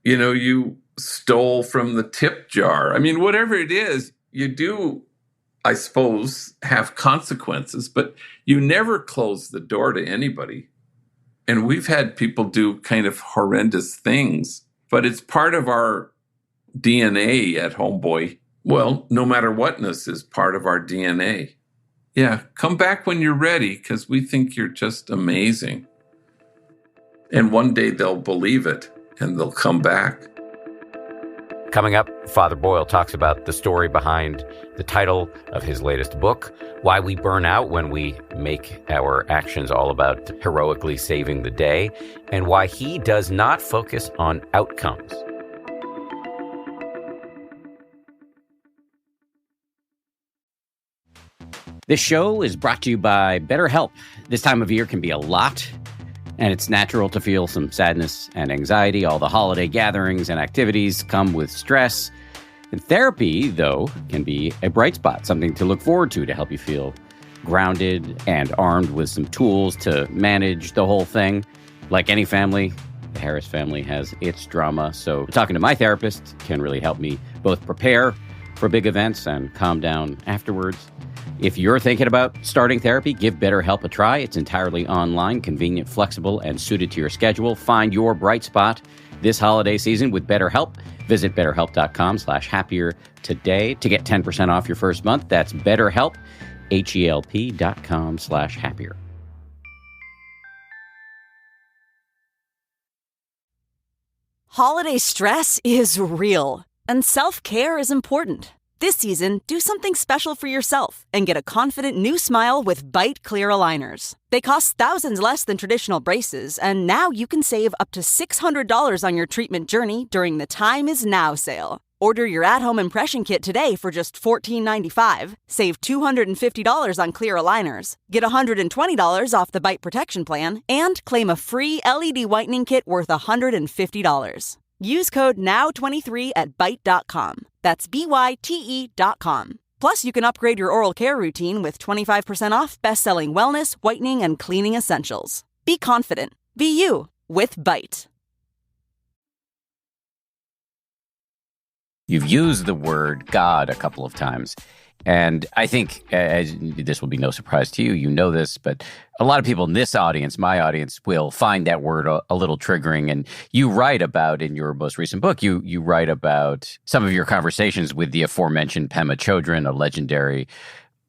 You stole from the tip jar. I mean, whatever it is, you do, I suppose, have consequences, but you never close the door to anybody. And we've had people do kind of horrendous things, but it's part of our DNA at Homeboy. Well, no matter whatness is part of our DNA. Yeah, come back when you're ready, because we think you're just amazing. And one day they'll believe it and they'll come back. Coming up, Father Boyle talks about the story behind the title of his latest book, why we burn out when we make our actions all about heroically saving the day, and why he does not focus on outcomes. This show is brought to you by BetterHelp. This time of year can be a lot, and it's natural to feel some sadness and anxiety. All the holiday gatherings and activities come with stress. And therapy, though, can be a bright spot, something to look forward to help you feel grounded and armed with some tools to manage the whole thing. Like any family, the Harris family has its drama. So talking to my therapist can really help me both prepare for big events and calm down afterwards. If you're thinking about starting therapy, give BetterHelp a try. It's entirely online, convenient, flexible, and suited to your schedule. Find your bright spot this holiday season with BetterHelp. Visit BetterHelp.com/happier today to get 10% off your first month. That's BetterHelp, HELP.com/happier. Holiday stress is real, and self-care is important. This season, do something special for yourself and get a confident new smile with Bite Clear Aligners. They cost thousands less than traditional braces, and now you can save up to $600 on your treatment journey during the Time Is Now sale. Order your at-home impression kit today for just $14.95. Save $250 on clear aligners. Get $120 off the Bite Protection Plan and claim a free LED whitening kit worth $150. Use code NOW23 at Byte.com. That's BYTE.com. Plus, you can upgrade your oral care routine with 25% off best-selling wellness, whitening, and cleaning essentials. Be confident. Be you with Byte. You've used the word God a couple of times. And I think this will be no surprise to you. You know this, but a lot of people in this audience, my audience, will find that word a little triggering. And you write about, in your most recent book, you write about some of your conversations with the aforementioned Pema Chodron, a legendary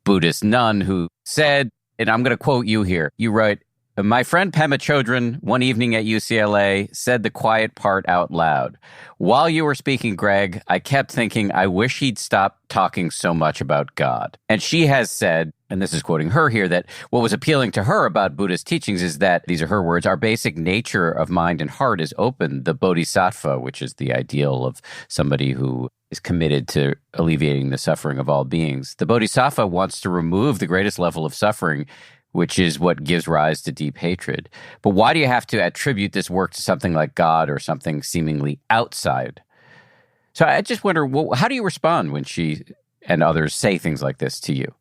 Buddhist nun who said, and I'm going to quote you here, you write, "My friend Pema Chodron, one evening at UCLA, said the quiet part out loud. While you were speaking, Greg, I kept thinking, I wish he'd stop talking so much about God." And she has said, and this is quoting her here, that what was appealing to her about Buddhist teachings is that, these are her words, our basic nature of mind and heart is open. The bodhisattva, which is the ideal of somebody who is committed to alleviating the suffering of all beings. The bodhisattva wants to remove the greatest level of suffering, which is what gives rise to deep hatred. But why do you have to attribute this work to something like God or something seemingly outside? So I just wonder, how do you respond when she and others say things like this to you?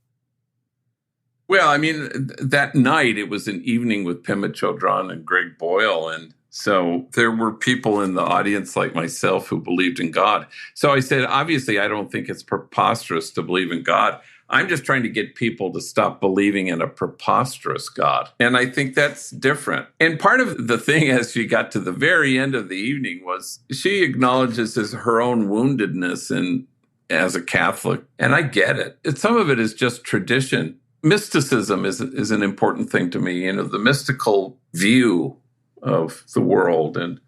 Well, I mean, that night, it was an evening with Pema Chodron and Greg Boyle. And so there were people in the audience like myself who believed in God. So I said, obviously, I don't think it's preposterous to believe in God. I'm just trying to get people to stop believing in a preposterous God. And I think that's different. And part of the thing as she got to the very end of the evening was she acknowledges her own woundedness as a Catholic. And I get it. Some of it is just tradition. Mysticism is an important thing to me, the mystical view of the world. And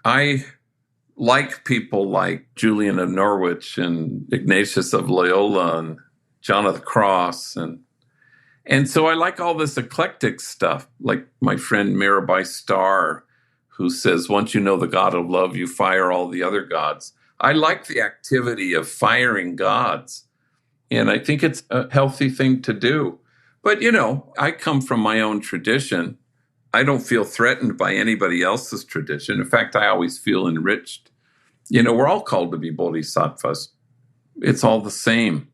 I like people like Julian of Norwich and Ignatius of Loyola and John of the Cross. And so I like all this eclectic stuff, like my friend Mirabai Starr, who says, once you know the God of love, you fire all the other gods. I like the activity of firing gods. And I think it's a healthy thing to do. But, I come from my own tradition. I don't feel threatened by anybody else's tradition. In fact, I always feel enriched. We're all called to be bodhisattvas. It's all the same.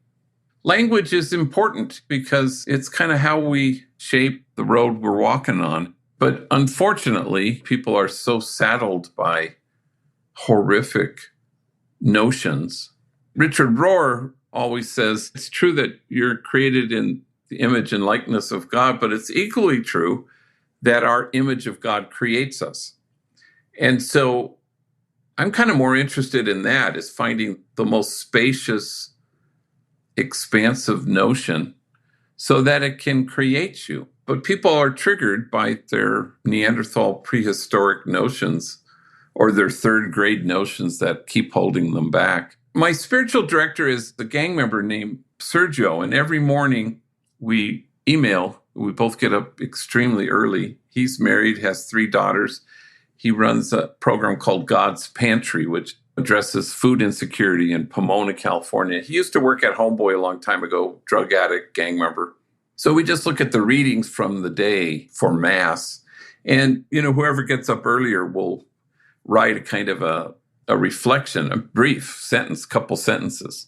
Language is important because it's kind of how we shape the road we're walking on. But unfortunately, people are so saddled by horrific notions. Richard Rohr always says, it's true that you're created in the image and likeness of God, but it's equally true that our image of God creates us. And so I'm kind of more interested in that, is finding the most spacious, expansive notion so that it can create you. But people are triggered by their Neanderthal prehistoric notions or their third grade notions that keep holding them back. My spiritual director is a gang member named Sergio, and every morning we email. We both get up extremely early. He's married, has 3 daughters. He runs a program called God's Pantry, which addresses food insecurity in Pomona, California. He used to work at Homeboy a long time ago, drug addict, gang member. So we just look at the readings from the day for Mass. And, whoever gets up earlier will write a kind of a reflection, a brief sentence, couple sentences.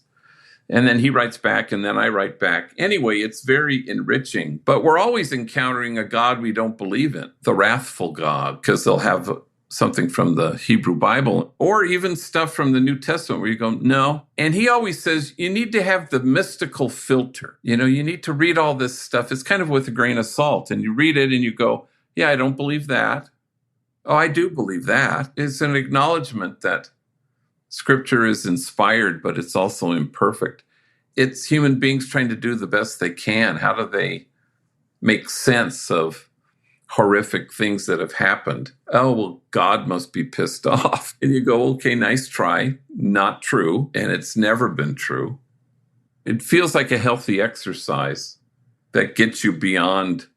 And then he writes back, and then I write back. Anyway, it's very enriching. But we're always encountering a God we don't believe in, the wrathful God, because they'll have something from the Hebrew Bible or even stuff from the New Testament where you go, no. And he always says, you need to have the mystical filter. You need to read all this stuff. It's kind of with a grain of salt. And you read it and you go, yeah, I don't believe that. Oh, I do believe that. It's an acknowledgement that Scripture is inspired, but it's also imperfect. It's human beings trying to do the best they can. How do they make sense of horrific things that have happened? Oh, well, God must be pissed off. And you go, okay, nice try. Not true. And it's never been true. It feels like a healthy exercise that gets you beyond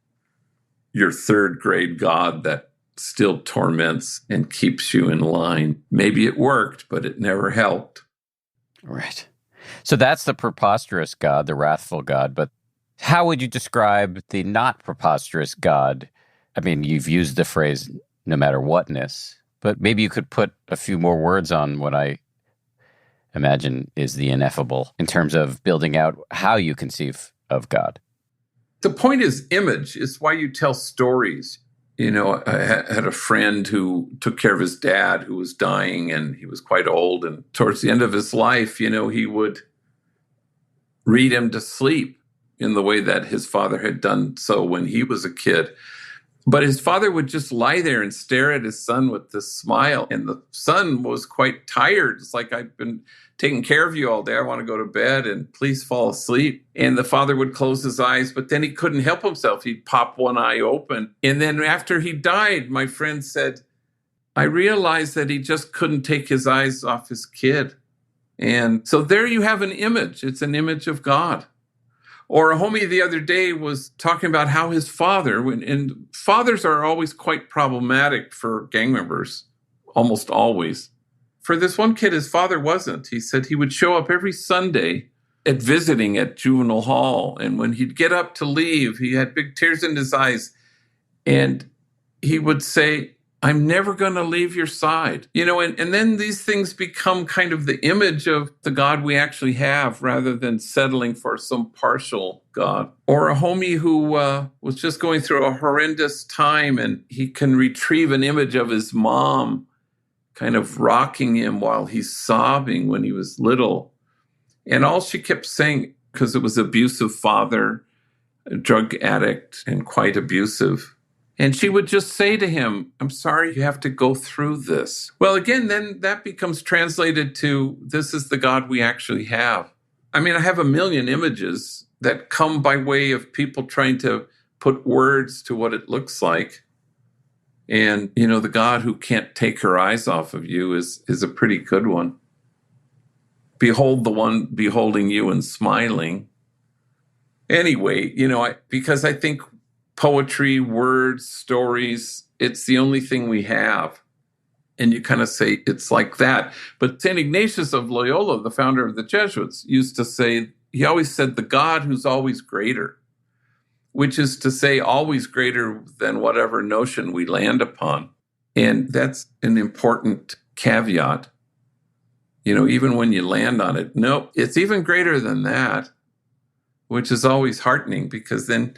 your third grade God that still torments and keeps you in line. Maybe it worked, but it never helped. Right. So that's the preposterous God, the wrathful God. But how would you describe the not preposterous God? I mean, you've used the phrase no matter whatness, but maybe you could put a few more words on what I imagine is the ineffable in terms of building out how you conceive of God. The point is image. It's why you tell stories. I had a friend who took care of his dad who was dying, and he was quite old. And towards the end of his life, he would read him to sleep in the way that his father had done so when he was a kid. But his father would just lie there and stare at his son with this smile. And the son was quite tired. It's like, I've been taking care of you all day. I want to go to bed and please fall asleep. And the father would close his eyes, but then he couldn't help himself. He'd pop one eye open. And then after he died, my friend said, I realized that he just couldn't take his eyes off his kid. And so there you have an image. It's an image of God. Or a homie the other day was talking about how his father, and fathers are always quite problematic for gang members, almost always. For this one kid, his father wasn't. He said he would show up every Sunday at visiting at juvenile hall. And when he'd get up to leave, he had big tears in his eyes. And he would say, I'm never going to leave your side. And then these things become kind of the image of the God we actually have rather than settling for some partial God. Or a homie who was just going through a horrendous time and he can retrieve an image of his mom kind of rocking him while he's sobbing when he was little. And all she kept saying, because it was abusive father, a drug addict, and quite abusive. And she would just say to him, I'm sorry you have to go through this. Well, again, then that becomes translated to, this is the God we actually have. I mean, I have a million images that come by way of people trying to put words to what it looks like. And, the God who can't take her eyes off of you is a pretty good one. Behold the one beholding you and smiling. Anyway, because I think poetry, words, stories, it's the only thing we have. And you kind of say it's like that. But St. Ignatius of Loyola, the founder of the Jesuits, used to say, he always said, the God who's always greater, which is to say always greater than whatever notion we land upon. And that's an important caveat. Even when you land on it, nope, it's even greater than that, which is always heartening because then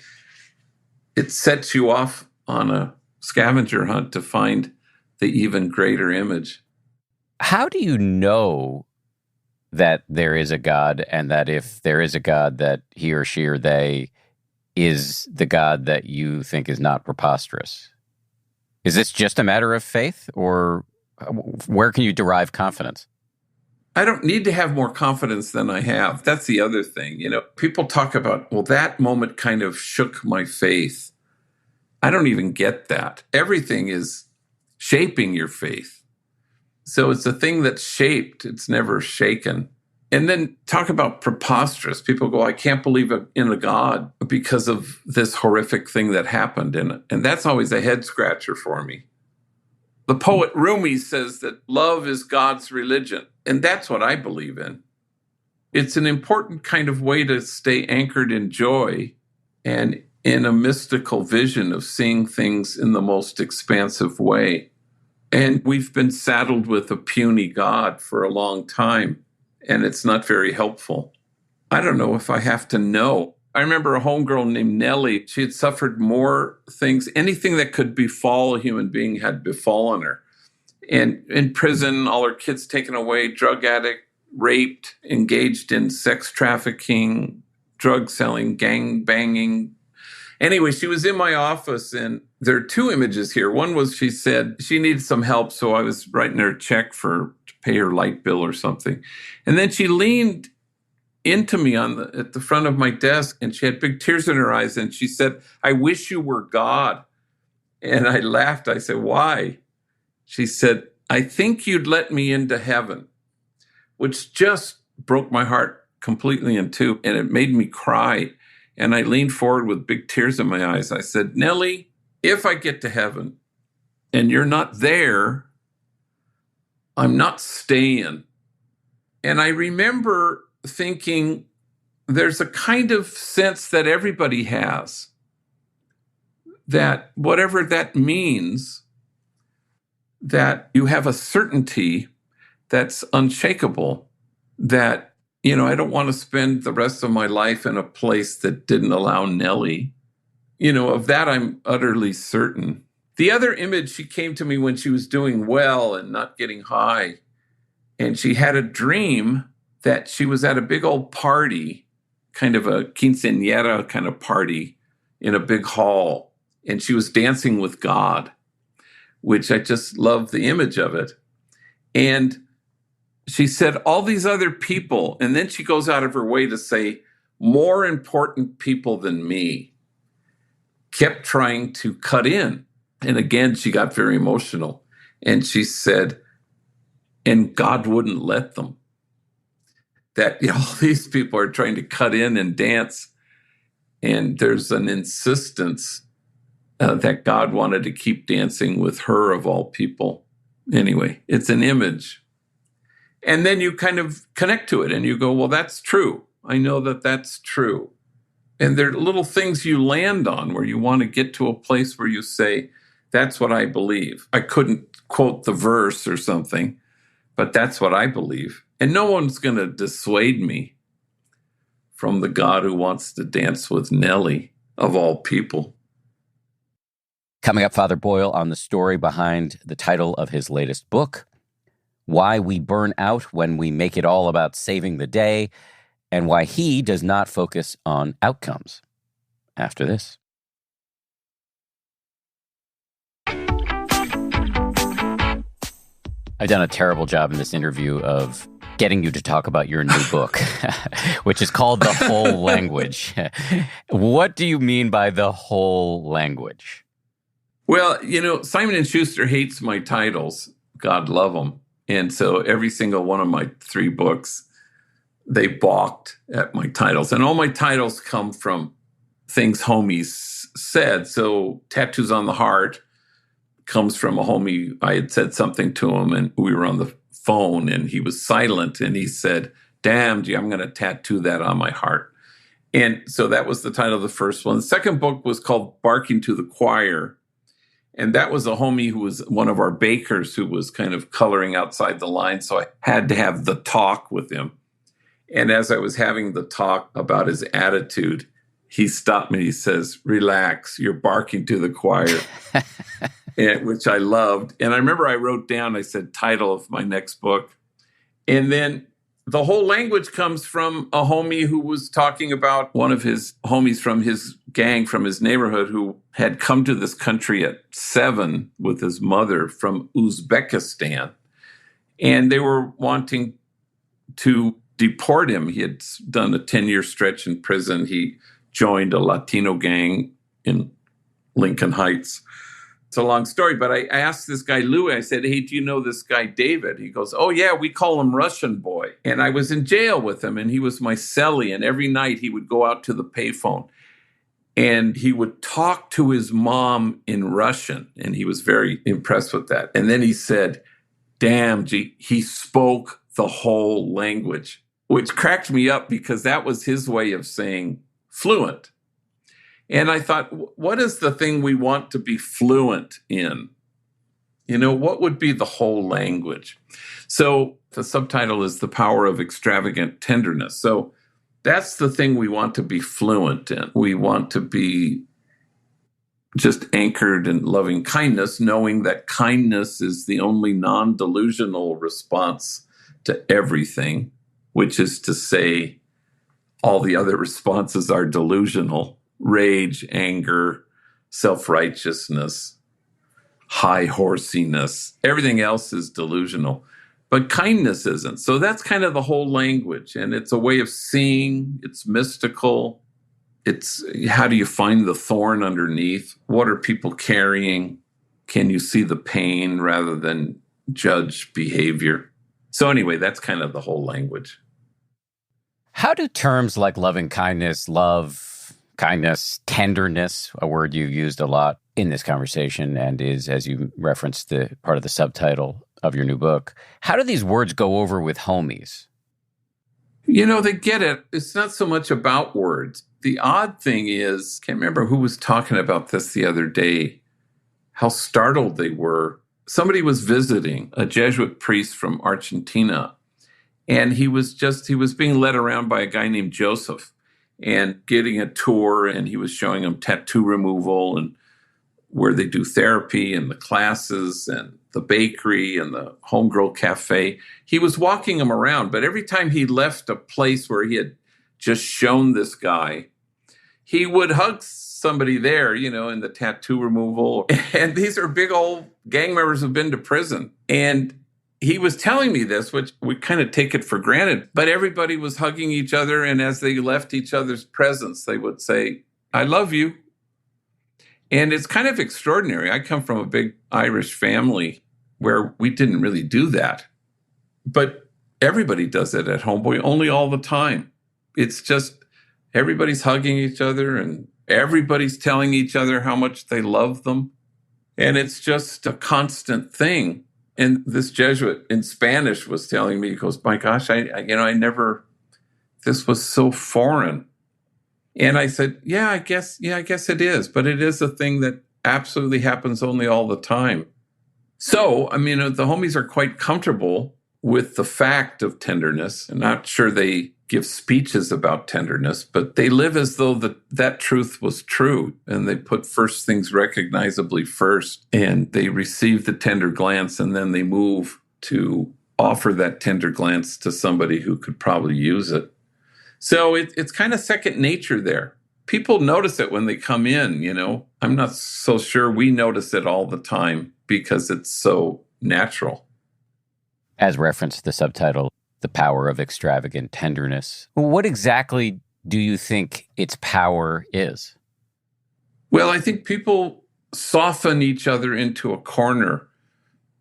it sets you off on a scavenger hunt to find the even greater image. How do you know that there is a God and that if there is a God, that he or she or they is the God that you think is not preposterous? Is this just a matter of faith, or where can you derive confidence? I don't need to have more confidence than I have. That's the other thing. People talk about, well, that moment kind of shook my faith. I don't even get that. Everything is shaping your faith. So it's a thing that's shaped. It's never shaken. And then talk about preposterous. People go, I can't believe in a God because of this horrific thing that happened. And that's always a head scratcher for me. The poet Rumi says that love is God's religion. And that's what I believe in. It's an important kind of way to stay anchored in joy and in a mystical vision of seeing things in the most expansive way. And we've been saddled with a puny God for a long time, and it's not very helpful. I don't know if I have to know. I remember a homegirl named Nellie. She had suffered more things. Anything that could befall a human being had befallen her. And in prison, all her kids taken away, drug addict, raped, engaged in sex trafficking, drug selling, gang banging. Anyway, she was in my office, and there are two images here. One was she said she needed some help, so I was writing her a check to pay her light bill or something. And then she leaned into me at the front of my desk, and she had big tears in her eyes, and she said, I wish you were God. And I laughed. I said, why? She said, I think you'd let me into heaven, which just broke my heart completely in two, and it made me cry. And I leaned forward with big tears in my eyes. I said, Nellie, if I get to heaven and you're not there, I'm not staying. And I remember thinking there's a kind of sense that everybody has, that whatever that means, that you have a certainty that's unshakable, that I don't want to spend the rest of my life in a place that didn't allow Nellie. Of that I'm utterly certain. The other image, she came to me when she was doing well and not getting high. And she had a dream that she was at a big old party kind of a quinceañera kind of party in a big hall, and she was dancing with God, which I just love the image of it. And she said, all these other people, and then she goes out of her way to say, more important people than me, kept trying to cut in. And again, she got very emotional. And she said, and God wouldn't let them. That all these people are trying to cut in and dance. And there's an insistence that God wanted to keep dancing with her of all people. Anyway, it's an image. And then you kind of connect to it and you go, well, that's true. I know that that's true. And there are little things you land on where you want to get to a place where you say, that's what I believe. I couldn't quote the verse or something, but that's what I believe. And no one's going to dissuade me from the God who wants to dance with Nellie, of all people. Coming up, Father Boyle on the story behind the title of his latest book, Why We Burn Out When We Make It All About Saving the Day, and why he does not focus on outcomes. After this. I've done a terrible job in this interview of getting you to talk about your new book, which is called The Whole Language. What do you mean by the whole language? Well, Simon & Schuster hates my titles. God love them. And so every single one of my 3 books, they balked at my titles. And all my titles come from things homies said. So Tattoos on the Heart comes from a homie. I had said something to him and we were on the phone and he was silent and he said, damn, gee, I'm going to tattoo that on my heart. And so that was the title of the first one. The second book was called Barking to the Choir. And that was a homie who was one of our bakers who was kind of coloring outside the line. So I had to have the talk with him. And as I was having the talk about his attitude, he stopped me. He says, relax, you're barking to the choir, which I loved. And I remember I wrote down, I said, title of my next book. And then the whole language comes from a homie who was talking about one of his homies from his gang, from his neighborhood, who had come to this country at 7 with his mother from Uzbekistan. And they were wanting to deport him. He had done a 10-year stretch in prison. He joined a Latino gang in Lincoln Heights. It's a long story, but I asked this guy, Louis, I said, hey, do you know this guy, David? He goes, oh, yeah, we call him Russian boy. And I was in jail with him, and he was my cellie. And every night he would go out to the payphone, and he would talk to his mom in Russian. And he was very impressed with that. And then he said, damn, gee, he spoke the whole language, which cracked me up because that was his way of saying fluent. And I thought, what is the thing we want to be fluent in? What would be the whole language? So the subtitle is The Power of Extravagant Tenderness. So that's the thing we want to be fluent in. We want to be just anchored in loving kindness, knowing that kindness is the only non-delusional response to everything, which is to say all the other responses are delusional. Rage, anger, self-righteousness, high horsiness. Everything else is delusional. But kindness isn't. So that's kind of the whole language. And it's a way of seeing. It's mystical. It's how do you find the thorn underneath? What are people carrying? Can you see the pain rather than judge behavior? So anyway, that's kind of the whole language. How do terms like loving kindness, love, kindness, tenderness, a word you used a lot in this conversation and is, as you referenced, the part of the subtitle of your new book, how do these words go over with homies? They get it. It's not so much about words. The odd thing is, can't remember who was talking about this the other day, how startled they were. Somebody was visiting, a Jesuit priest from Argentina, and he was being led around by a guy named Joseph and getting a tour, and he was showing him tattoo removal and where they do therapy and the classes and the bakery and the homegirl cafe. He was walking him around, but every time he left a place where he had just shown this guy. He would hug somebody there, in the tattoo removal. And these are big old gang members who've been to prison. And he was telling me this, which we kind of take it for granted, but everybody was hugging each other. And as they left each other's presence, they would say, "I love you." And it's kind of extraordinary. I come from a big Irish family where we didn't really do that. But everybody does it at Homeboy, only all the time. It's just everybody's hugging each other and everybody's telling each other how much they love them. And it's just a constant thing. And this Jesuit in Spanish was telling me, he goes, "My gosh, I never, this was so foreign." And I said, I guess it is. But it is a thing that absolutely happens only all the time. So, the homies are quite comfortable with the fact of tenderness. I'm not sure they give speeches about tenderness, but they live as though that truth was true. And they put first things recognizably first. And they receive the tender glance, and then they move to offer that tender glance to somebody who could probably use it. So it's kind of second nature there. People notice it when they come in, I'm not so sure we notice it all the time because it's so natural. As referenced the subtitle, The Power of Extravagant Tenderness. What exactly do you think its power is? Well, I think people soften each other into a corner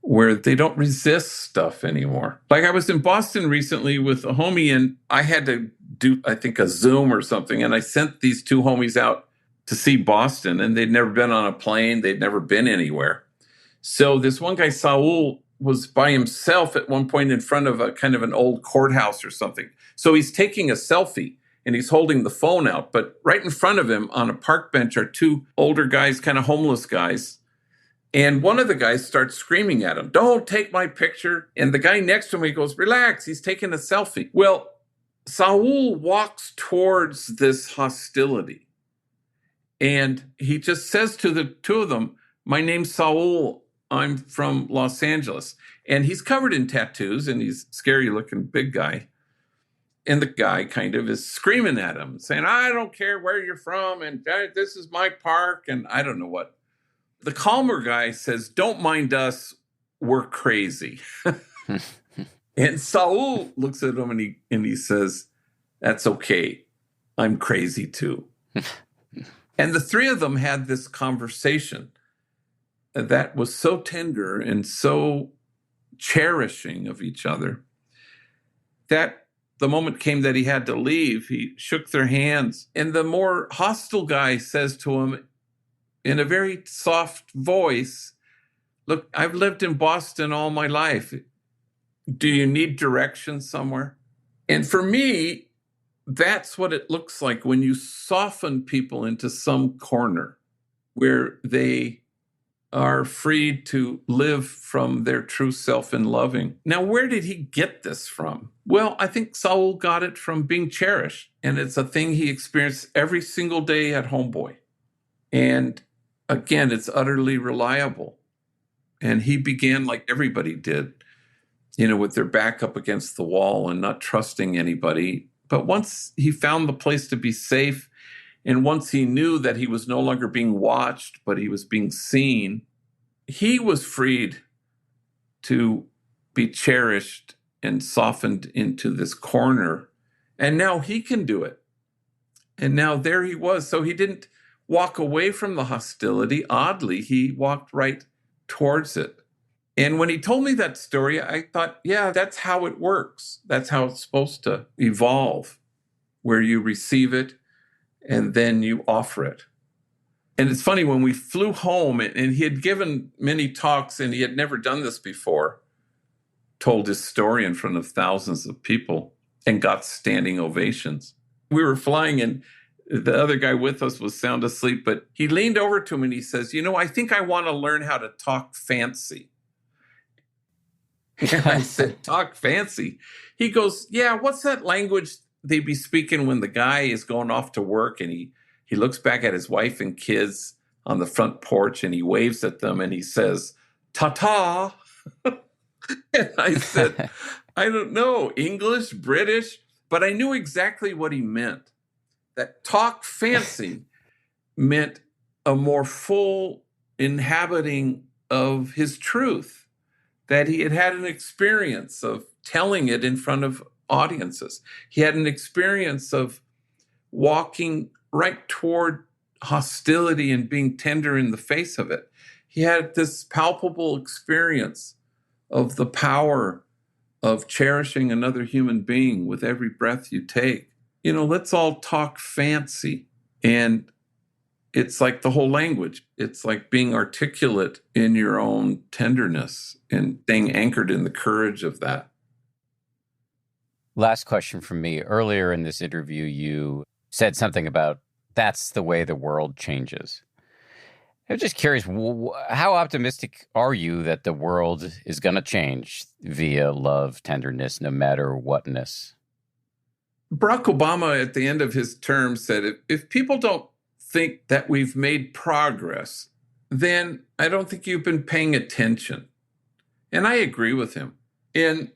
where they don't resist stuff anymore. Like I was in Boston recently with a homie, and I had to do, I think, a Zoom or something. And I sent these two homies out to see Boston, and they'd never been on a plane. They'd never been anywhere. So this one guy, Saul, was by himself at one point in front of a kind of an old courthouse or something. So he's taking a selfie and he's holding the phone out. But right in front of him on a park bench are two older guys, kind of homeless guys. And one of the guys starts screaming at him, "Don't take my picture." And the guy next to him, he goes, "Relax, he's taking a selfie." Well, Saul walks towards this hostility. And he just says to the two of them, "My name's Saul. I'm from Los Angeles." And he's covered in tattoos, and he's a scary looking big guy. And the guy kind of is screaming at him, saying, "I don't care where you're from, and this is my park," and I don't know what. The calmer guy says, "Don't mind us, we're crazy." And Saul looks at him and he says, "That's okay. I'm crazy too." And the three of them had this conversation that was so tender and so cherishing of each other that the moment came that he had to leave, he shook their hands. And the more hostile guy says to him in a very soft voice, "Look, I've lived in Boston all my life. Do you need direction somewhere?" And for me, that's what it looks like when you soften people into some corner where they are free to live from their true self in loving. Now, where did he get this from? Well, I think Saul got it from being cherished. And it's a thing he experienced every single day at Homeboy. And again, it's utterly reliable. And he began like everybody did, with their back up against the wall and not trusting anybody. But once he found the place to be safe, and once he knew that he was no longer being watched, but he was being seen, he was freed to be cherished and softened into this corner. And now he can do it. And now there he was. So he didn't walk away from the hostility. Oddly, he walked right towards it. And when he told me that story, I thought, yeah, that's how it works. That's how it's supposed to evolve, where you receive it and then you offer it. And it's funny, when we flew home, and he had given many talks, and he had never done this before, told his story in front of thousands of people and got standing ovations. We were flying, and the other guy with us was sound asleep, but he leaned over to him and he says, I think I want to learn how to talk fancy. And I said, "Talk fancy?" He goes, "Yeah, what's that language they be speaking when the guy is going off to work and he looks back at his wife and kids on the front porch and he waves at them and he says, 'Ta-ta.'" And I said, "I don't know, English, British?" But I knew exactly what he meant. That talk fancy meant a more full inhabiting of his truth, that he had had an experience of telling it in front of audiences. He had an experience of walking right toward hostility and being tender in the face of it. He had this palpable experience of the power of cherishing another human being with every breath you take. Let's all talk fancy. And it's like the whole language. It's like being articulate in your own tenderness and staying anchored in the courage of that. Last question from me. Earlier in this interview, you said something about that's the way the world changes. I'm just curious, how optimistic are you that the world is going to change via love, tenderness, no matter whatness? Barack Obama, at the end of his term, said, if people don't think that we've made progress, then I don't think you've been paying attention. And I agree with him. And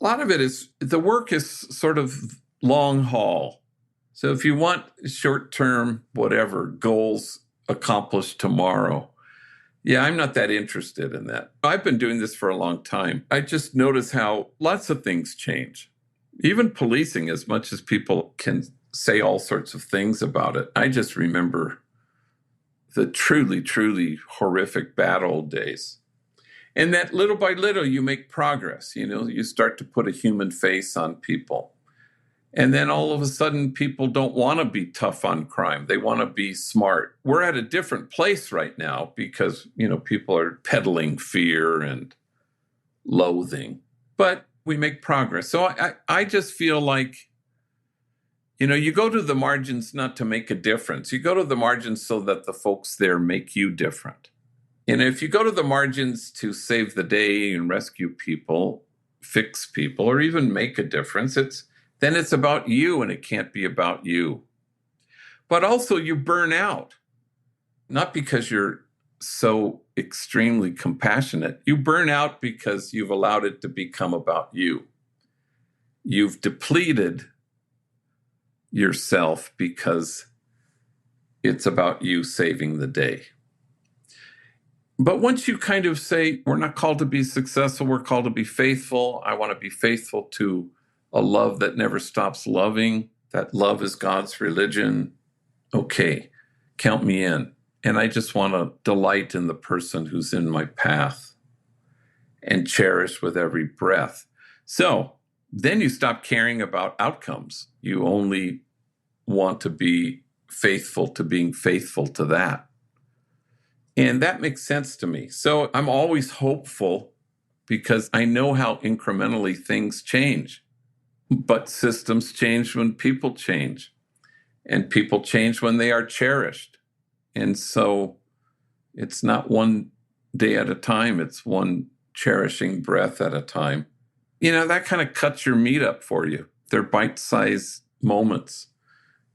a lot of it is, the work is sort of long haul. So if you want short-term, whatever, goals accomplished tomorrow, yeah, I'm not that interested in that. I've been doing this for a long time. I just notice how lots of things change. Even policing, as much as people can say all sorts of things about it, I just remember the truly, truly horrific bad old days. And that little by little, you make progress. You start to put a human face on people. And then all of a sudden, people don't want to be tough on crime. They want to be smart. We're at a different place right now because, people are peddling fear and loathing. But we make progress. So I just feel like, you go to the margins not to make a difference. You go to the margins so that the folks there make you different. And if you go to the margins to save the day and rescue people, fix people, or even make a difference, then it's about you and it can't be about you. But also you burn out, not because you're so extremely compassionate. You burn out because you've allowed it to become about you. You've depleted yourself because it's about you saving the day. But once you kind of say, we're not called to be successful, we're called to be faithful. I want to be faithful to a love that never stops loving. That love is God's religion. Okay, count me in. And I just want to delight in the person who's in my path and cherish with every breath. So then you stop caring about outcomes. You only want to be faithful to being faithful to that. And that makes sense to me. So I'm always hopeful because I know how incrementally things change. But systems change when people change. And people change when they are cherished. And so it's not one day at a time. It's one cherishing breath at a time. That kind of cuts your meat up for you. They're bite-sized moments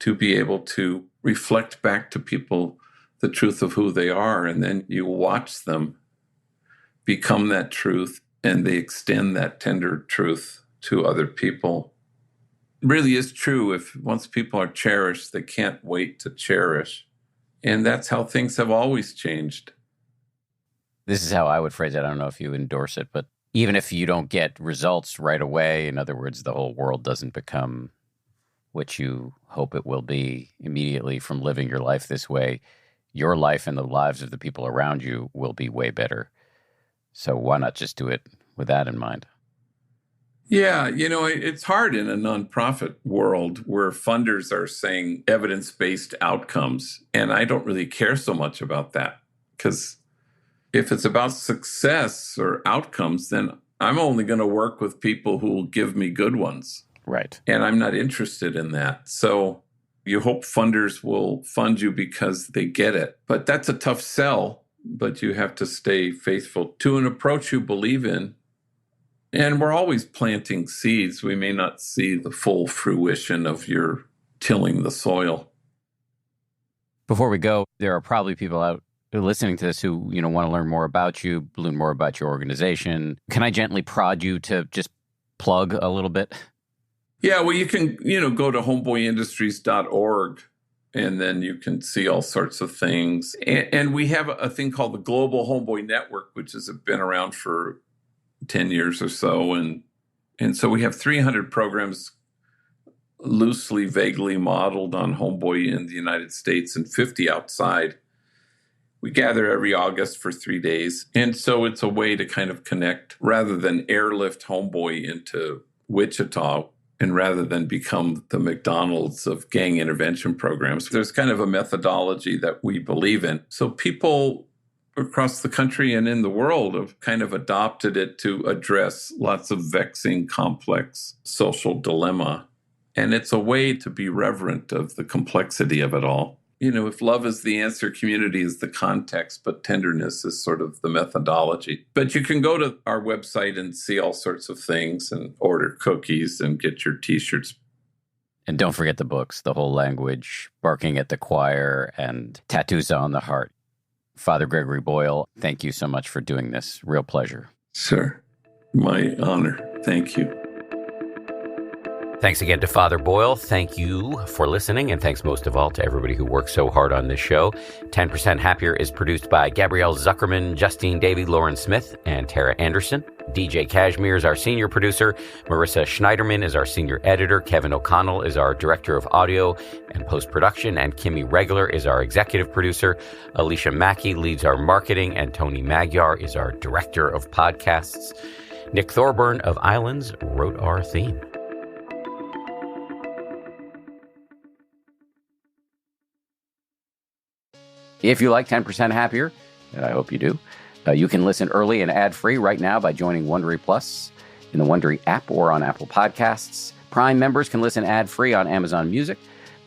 to be able to reflect back to people the truth of who they are. And then you watch them become that truth and they extend that tender truth to other people. It really is true. If once people are cherished, they can't wait to cherish. And that's how things have always changed. This is how I would phrase it. I don't know if you endorse it, but even if you don't get results right away, in other words, the whole world doesn't become what you hope it will be immediately from living your life this way, your life and the lives of the people around you will be way better. So why not just do it with that in mind? Yeah, it's hard in a nonprofit world where funders are saying evidence-based outcomes. And I don't really care so much about that because if it's about success or outcomes, then I'm only going to work with people who will give me good ones. Right. And I'm not interested in that. So you hope funders will fund you because they get it. But that's a tough sell, but you have to stay faithful to an approach you believe in. And we're always planting seeds. We may not see the full fruition of your tilling the soil. Before we go, there are probably people out listening to this who, want to learn more about you, learn more about your organization. Can I gently prod you to just plug a little bit? Yeah, well, you can, go to homeboyindustries.org, and then you can see all sorts of things. And we have a thing called the Global Homeboy Network, which has been around for 10 years or so. And so we have 300 programs loosely, vaguely modeled on Homeboy in the United States and 50 outside. We gather every August for 3 days. And so it's a way to kind of connect rather than airlift Homeboy into Wichita, and rather than become the McDonald's of gang intervention programs. There's kind of a methodology that we believe in. So people across the country and in the world have kind of adopted it to address lots of vexing, complex social dilemma. And it's a way to be reverent of the complexity of it all. If love is the answer, community is the context, but tenderness is sort of the methodology. But you can go to our website and see all sorts of things and order cookies and get your T-shirts. And don't forget the books, The Whole Language, Barking at the Choir, and Tattoos on the Heart. Father Gregory Boyle, thank you so much for doing this. Real pleasure. Sir, my honor. Thank you. Thanks again to Father Boyle. Thank you for listening, and thanks most of all to everybody who works so hard on this show. 10% Happier is produced by Gabrielle Zuckerman, Justine Davey, Lauren Smith, and Tara Anderson. DJ Kashmir is our senior producer. Marissa Schneiderman is our senior editor. Kevin O'Connell is our director of audio and post-production, and Kimmy Regler is our executive producer. Alicia Mackey leads our marketing, and Tony Magyar is our director of podcasts. Nick Thorburn of Islands wrote our theme. If you like 10% Happier, and I hope you do, you can listen early and ad-free right now by joining Wondery Plus in the Wondery app or on Apple Podcasts. Prime members can listen ad-free on Amazon Music.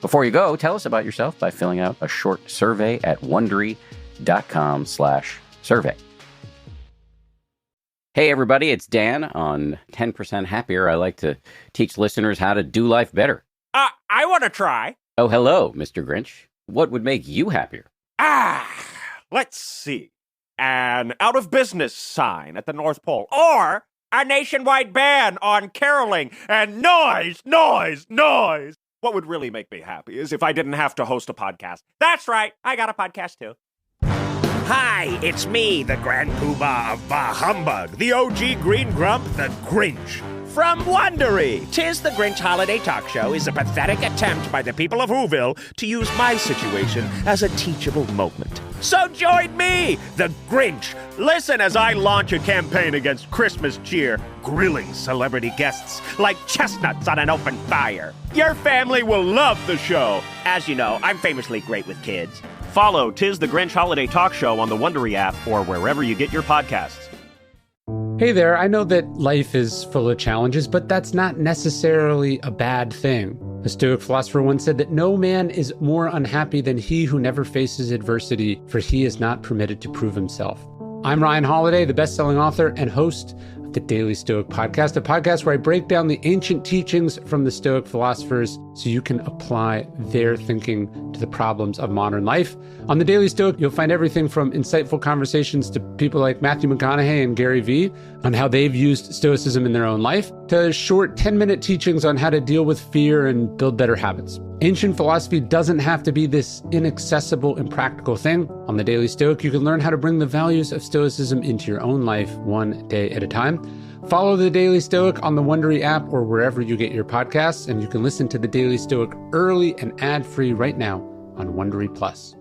Before you go, tell us about yourself by filling out a short survey at Wondery.com/survey. Hey, everybody, it's Dan on 10% Happier. I like to teach listeners how to do life better. I want to try. Oh, hello, Mr. Grinch. What would make you happier? Let's see. An out-of-business sign at the North Pole. Or a nationwide ban on caroling and noise. What would really make me happy is if I didn't have to host a podcast. That's right. I got a podcast, too. Hi, it's me, the Grand Poobah of Bah Humbug, the OG Green Grump, the Grinch. From Wondery, 'Tis the Grinch Holiday Talk Show is a pathetic attempt by the people of Whoville to use my situation as a teachable moment. So join me, the Grinch. Listen as I launch a campaign against Christmas cheer, grilling celebrity guests like chestnuts on an open fire. Your family will love the show. As you know, I'm famously great with kids. Follow 'Tis the Grinch Holiday Talk Show on the Wondery app or wherever you get your podcasts. Hey there, I know that life is full of challenges, but that's not necessarily a bad thing. A Stoic philosopher once said that no man is more unhappy than he who never faces adversity, for he is not permitted to prove himself. I'm Ryan Holiday, the best-selling author and host of the Daily Stoic Podcast, a podcast where I break down the ancient teachings from the Stoic philosophers so you can apply their thinking to the problems of modern life. On the Daily Stoic, you'll find everything from insightful conversations to people like Matthew McConaughey and Gary Vee on how they've used Stoicism in their own life, to short 10-minute teachings on how to deal with fear and build better habits. Ancient philosophy doesn't have to be this inaccessible, impractical thing. On the Daily Stoic, you can learn how to bring the values of Stoicism into your own life one day at a time. Follow the Daily Stoic on the Wondery app or wherever you get your podcasts, and you can listen to the Daily Stoic early and ad-free right now on Wondery Plus.